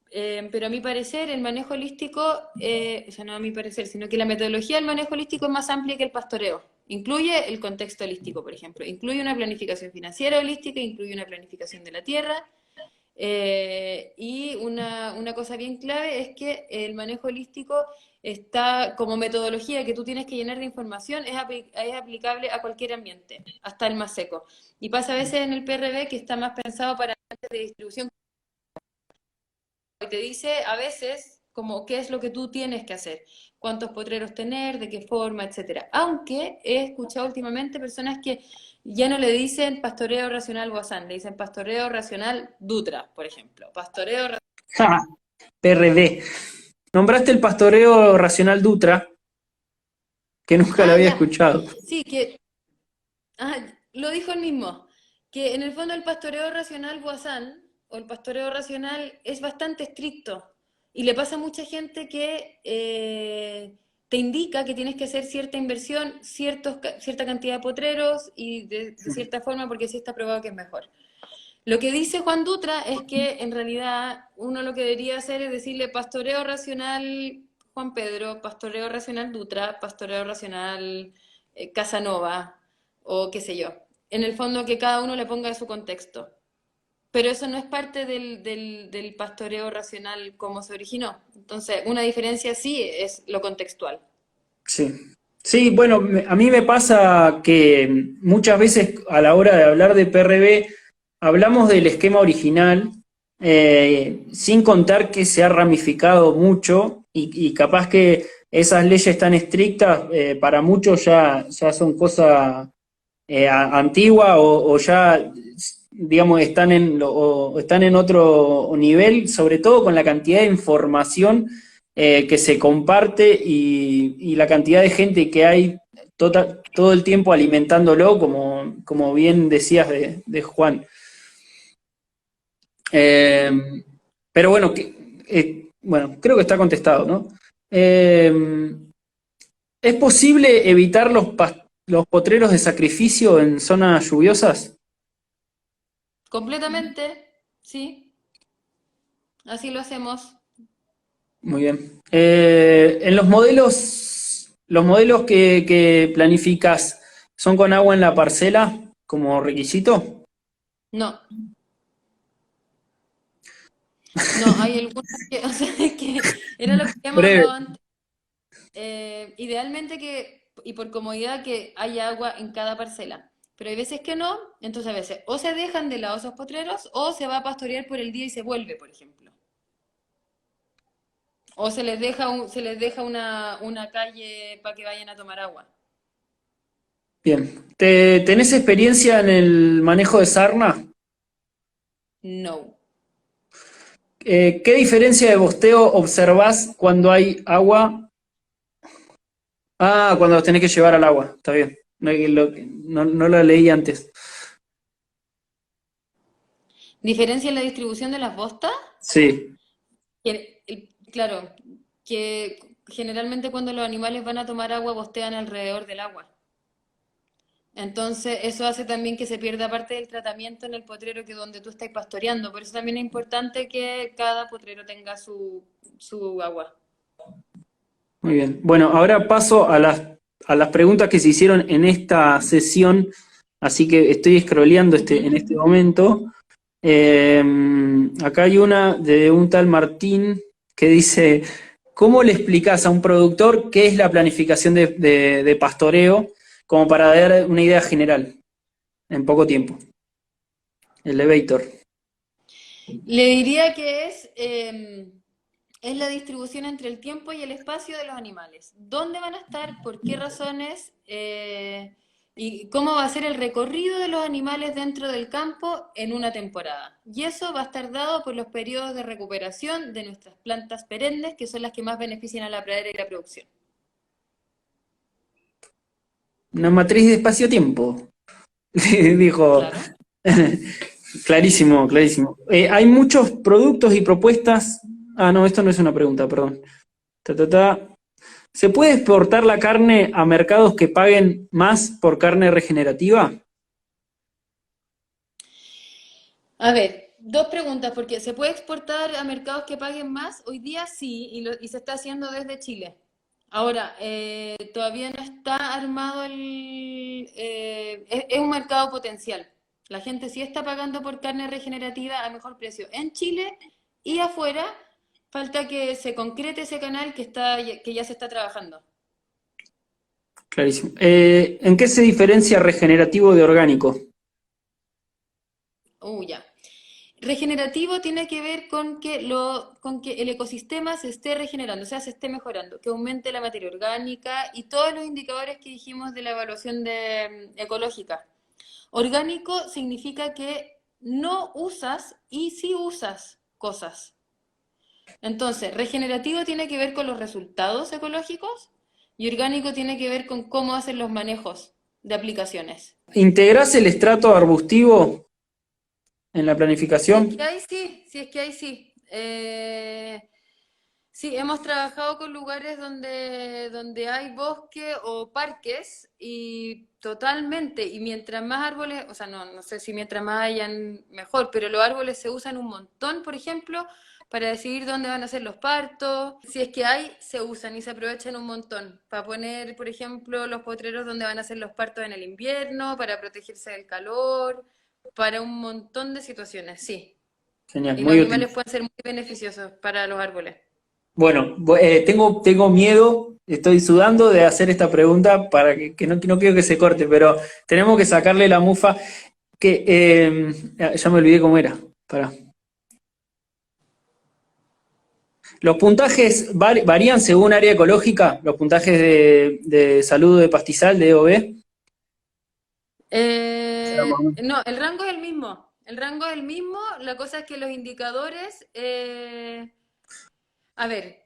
Pero a mi parecer, el manejo holístico, o sea, no a mi parecer, sino que la metodología del manejo holístico es más amplia que el pastoreo. Incluye el contexto holístico, por ejemplo. Incluye una planificación financiera holística, incluye una planificación de la tierra. Y una cosa bien clave es que el manejo holístico está como metodología que tú tienes que llenar de información, es aplicable a cualquier ambiente, hasta el más seco. Y pasa a veces en el PRB que está más pensado para ambientes de distribución y te dice a veces como qué es lo que tú tienes que hacer, cuántos potreros tener, de qué forma, etcétera. Aunque he escuchado últimamente personas que ya no le dicen pastoreo racional Guasán, le dicen pastoreo racional Dutra, por ejemplo. ¡Ja! PRD. Nombraste el pastoreo racional Dutra, que nunca lo Ah, había ya. escuchado. Sí, lo dijo él mismo, que en el fondo el pastoreo racional Guasán o el pastoreo racional es bastante estricto y le pasa a mucha gente que te indica que tienes que hacer cierta inversión, cierta cantidad de potreros y de cierta forma porque sí está probado que es mejor. Lo que dice Juan Dutra es que en realidad uno lo que debería hacer es decirle pastoreo racional Juan Pedro, pastoreo racional Dutra, pastoreo racional Casanova o qué sé yo. En el fondo que cada uno le ponga su contexto. Pero eso no es parte del pastoreo racional como se originó. Entonces, una diferencia sí es lo contextual. Sí. Sí, bueno, a mí me pasa que muchas veces a la hora de hablar de PRB hablamos del esquema original, sin contar que se ha ramificado mucho y capaz que esas leyes tan estrictas para muchos ya son cosa antigua o ya, digamos, están en otro nivel, sobre todo con la cantidad de información que se comparte y la cantidad de gente que hay todo el tiempo alimentándolo, como bien decías de Juan. Eh, pero bueno, bueno, creo que está contestado, ¿no? Eh, ¿Es posible evitar los potreros de sacrificio en zonas lluviosas? Completamente, sí, así lo hacemos. Muy bien. En los modelos que planificas, ¿son con agua en la parcela como requisito? No, no, hay algunas que, o sea, es que era lo que habíamos Breve. hablado antes. Idealmente y por comodidad que haya agua en cada parcela. Pero hay veces que no, entonces a veces o se dejan de lado esos potreros o se va a pastorear por el día y se vuelve, por ejemplo. O se les deja una calle para que vayan a tomar agua. Bien. ¿Tenés experiencia en el manejo de sarna? No. ¿Qué diferencia de bosteo observás cuando hay agua? Ah, cuando los tenés que llevar al agua. Está bien. No lo leí antes. ¿Diferencia en la distribución de las bostas? Sí. Claro, que generalmente cuando los animales van a tomar agua, bostean alrededor del agua. Entonces, eso hace también que se pierda parte del tratamiento en el potrero que donde tú estás pastoreando. Por eso también es importante que cada potrero tenga su agua. Muy bien. Bueno, ahora paso a las preguntas que se hicieron en esta sesión, así que estoy scrolleando en este momento. Eh, Acá hay una de un tal Martín que dice, ¿cómo le explicás a un productor qué es la planificación de pastoreo como para dar una idea general en poco tiempo? Elevator. Le diría que es la distribución entre el tiempo y el espacio de los animales. ¿Dónde van a estar? ¿Por qué razones? Y cómo va a ser el recorrido de los animales dentro del campo en una temporada. Y eso va a estar dado por los periodos de recuperación de nuestras plantas perennes, que son las que más benefician a la pradera y la producción. Una matriz de espacio-tiempo, dijo. Claro. Clarísimo, clarísimo. Hay muchos productos y propuestas. Ah, no, esto no es una pregunta, perdón. Ta, ta, ta. ¿Se puede exportar la carne a mercados que paguen más por carne regenerativa? A ver, dos preguntas, porque ¿se puede exportar a mercados que paguen más? Hoy día sí, y se está haciendo desde Chile. Ahora, todavía no está armado es un mercado potencial. La gente sí está pagando por carne regenerativa a mejor precio en Chile y afuera. Falta que se concrete ese canal que ya se está trabajando. Clarísimo. ¿En qué se diferencia regenerativo de orgánico? Ya. Regenerativo tiene que ver con que el ecosistema se esté regenerando, o sea, se esté mejorando, que aumente la materia orgánica y todos los indicadores que dijimos de la evaluación ecológica. Orgánico significa que no usas y sí usas cosas. Entonces, regenerativo tiene que ver con los resultados ecológicos y orgánico tiene que ver con cómo hacen los manejos de aplicaciones. ¿Integrás el estrato arbustivo en la Si es que planificación? hay, sí, si es que hay, sí. Sí, hemos trabajado con lugares donde hay bosque o parques y totalmente, y mientras más árboles, o sea, no sé si mientras más hayan mejor, pero los árboles se usan un montón, por ejemplo, para decidir dónde van a ser los partos. Si es que hay, se usan y se aprovechan un montón para poner, por ejemplo, los potreros donde van a ser los partos en el invierno, para protegerse del calor, para un montón de situaciones, sí. Genial, Y los muy útil. animales pueden ser muy beneficiosos para los árboles. Bueno, tengo miedo, estoy sudando de hacer esta pregunta para que no quiero que se corte, pero tenemos que sacarle la mufa ya me olvidé cómo era. Pará. ¿Los puntajes varían según área ecológica? ¿Los puntajes de salud de pastizal, de EOB? No, el rango es el mismo. El rango es el mismo. La cosa es que los indicadores, a ver,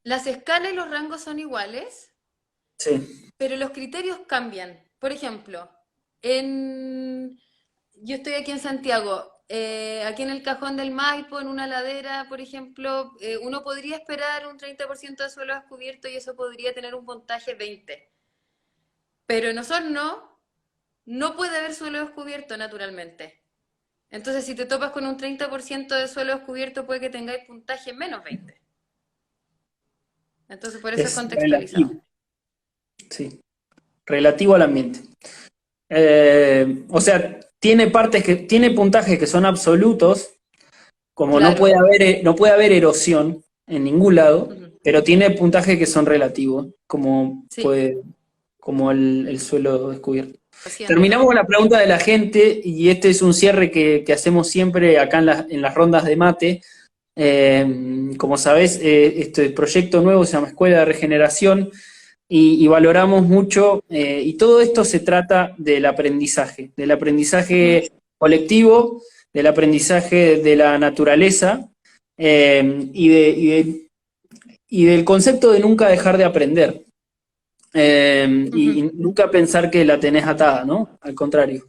las escalas y los rangos son iguales, Sí, pero los criterios cambian. Por ejemplo, en, yo estoy aquí en Santiago. aquí en el Cajón del Maipo, en una ladera, por ejemplo, uno podría esperar un 30% de suelo descubierto y eso podría tener un puntaje 20. Pero en Osorno no puede haber suelo descubierto naturalmente. Entonces, si te topas con un 30% de suelo descubierto, puede que tengáis puntaje menos 20. Entonces, por eso es Es contextualizado. relativo, sí, relativo al ambiente. O sea, tiene puntajes que son absolutos, como Claro. no puede haber erosión en ningún lado, Ujú. pero tiene puntajes que son relativos, Sí, como el suelo descubierto. haciendo. Terminamos con la pregunta de la gente, y este es un cierre que hacemos siempre acá en las rondas de mate. Como sabés, este proyecto nuevo se llama Escuela de Regeneración y valoramos mucho, y todo esto se trata del Ujú. aprendizaje colectivo, del aprendizaje de la naturaleza, y del concepto de nunca dejar de aprender. Y Ujú. nunca pensar que la tenés atada, ¿no? Al contrario.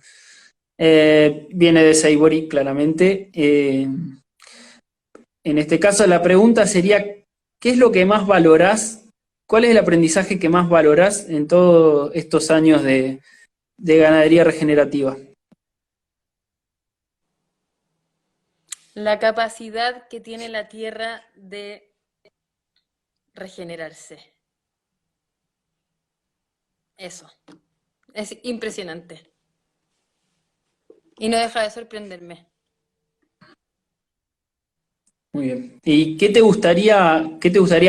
Viene de Saibory, claramente. En este caso, la pregunta sería, ¿qué es lo que más valorás? ¿Cuál es el aprendizaje que más valorás en todos estos años de ganadería regenerativa? La capacidad que tiene la tierra de regenerarse. Eso. Es impresionante. Y no deja de sorprenderme. Muy bien. ¿Y qué te gustaría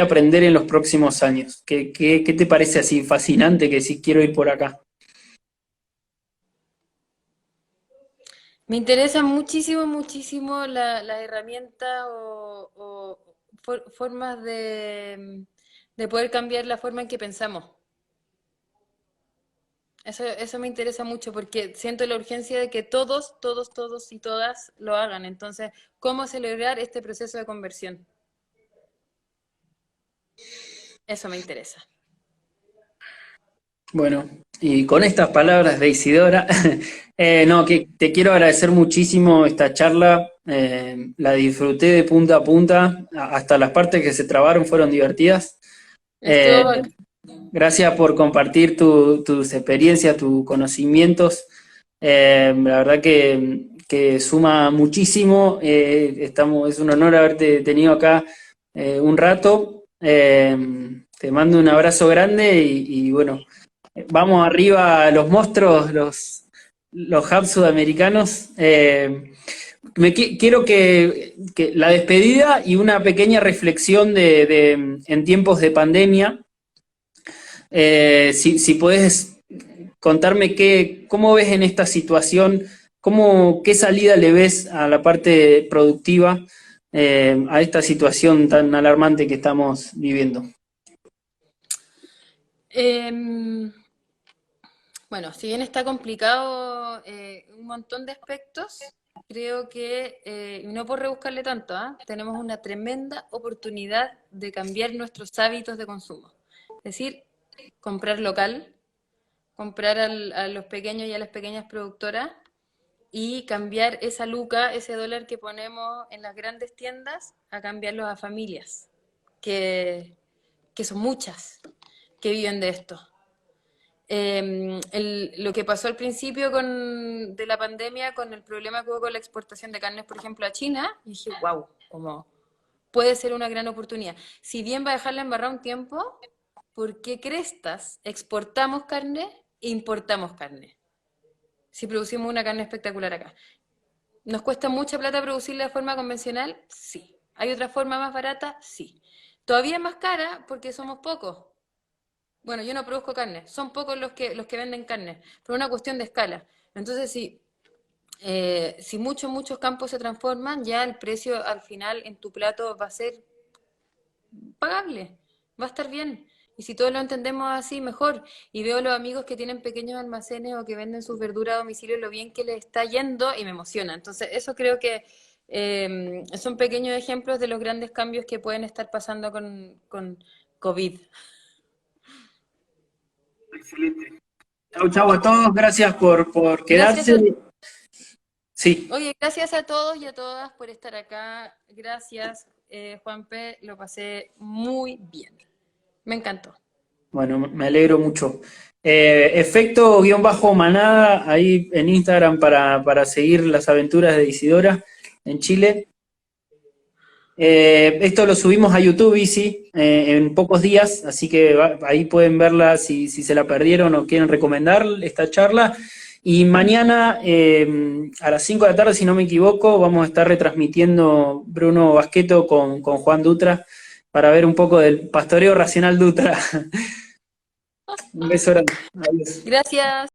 aprender en los próximos años? ¿Qué te parece así fascinante que si quiero ir por acá? Me interesa muchísimo, muchísimo la herramienta o formas de poder cambiar la forma en que pensamos. Eso me interesa mucho porque siento la urgencia de que todos, todos, todos y todas lo hagan. Entonces, ¿cómo celebrar este proceso de conversión? Eso me interesa. Bueno, y con estas palabras de Isidora, no, que te quiero agradecer muchísimo esta charla. La disfruté de punta a punta, hasta las partes que se trabaron fueron divertidas. Estuvo Eh, bacán. Gracias por compartir tus experiencias, tus conocimientos. La verdad que suma muchísimo. Es un honor haberte tenido acá un rato. Te mando un abrazo grande y bueno, vamos arriba a los monstruos, los hubs sudamericanos. Quiero que la despedida y una pequeña reflexión en tiempos de pandemia. Si puedes contarme cómo ves en esta situación, qué salida le ves a la parte productiva, a esta situación tan alarmante que estamos viviendo. Em, bueno, si bien está complicado un montón de aspectos, creo que, y no por rebuscarle tanto, ¿ah? Tenemos una tremenda oportunidad de cambiar nuestros hábitos de consumo. Es decir, comprar local, comprar a los pequeños y a las pequeñas productoras y cambiar esa luca, ese dólar que ponemos en las grandes tiendas, a cambiarlos a familias, que, que son muchas, que viven de esto. Lo que pasó al principio de la pandemia con el problema que hubo con la exportación de carnes, por ejemplo, a China, y dije, wow, como puede ser una gran oportunidad. Si bien va a dejarla embarrada un tiempo, ¿por qué crestas exportamos carne e importamos carne? Si producimos una carne espectacular acá. ¿Nos cuesta mucha plata producirla de forma convencional? Sí. ¿Hay otra forma más barata? Sí. Todavía es más cara porque somos pocos. Bueno, yo no produzco carne, son pocos los que venden carne, por una cuestión de escala. Entonces, si muchos campos se transforman, ya el precio al final en tu plato va a ser pagable, va a estar bien. Y si todos lo entendemos así, mejor. Y veo a los amigos que tienen pequeños almacenes o que venden sus verduras a domicilio, lo bien que les está yendo y me emociona. Entonces, eso creo que son pequeños ejemplos de los grandes cambios que pueden estar pasando con COVID. Excelente. Chau, chau a todos, gracias por Gracias quedarse. a Sí, Oye, gracias a todos y a todas por estar acá. Gracias, Juanpe, lo pasé muy bien. Me encantó. bueno, me alegro mucho. Efecto-manada ahí en Instagram para seguir las aventuras de Isidora en Chile. Esto lo subimos a YouTube, Easy, en pocos días, así que ahí pueden verla si se la perdieron o quieren recomendar esta charla. Y mañana a las 5 de la tarde, si no me equivoco, vamos a estar retransmitiendo Bruno Basqueto con Juan Dutra para ver un poco del pastoreo racional Dutra. Un beso grande. Adiós. Gracias.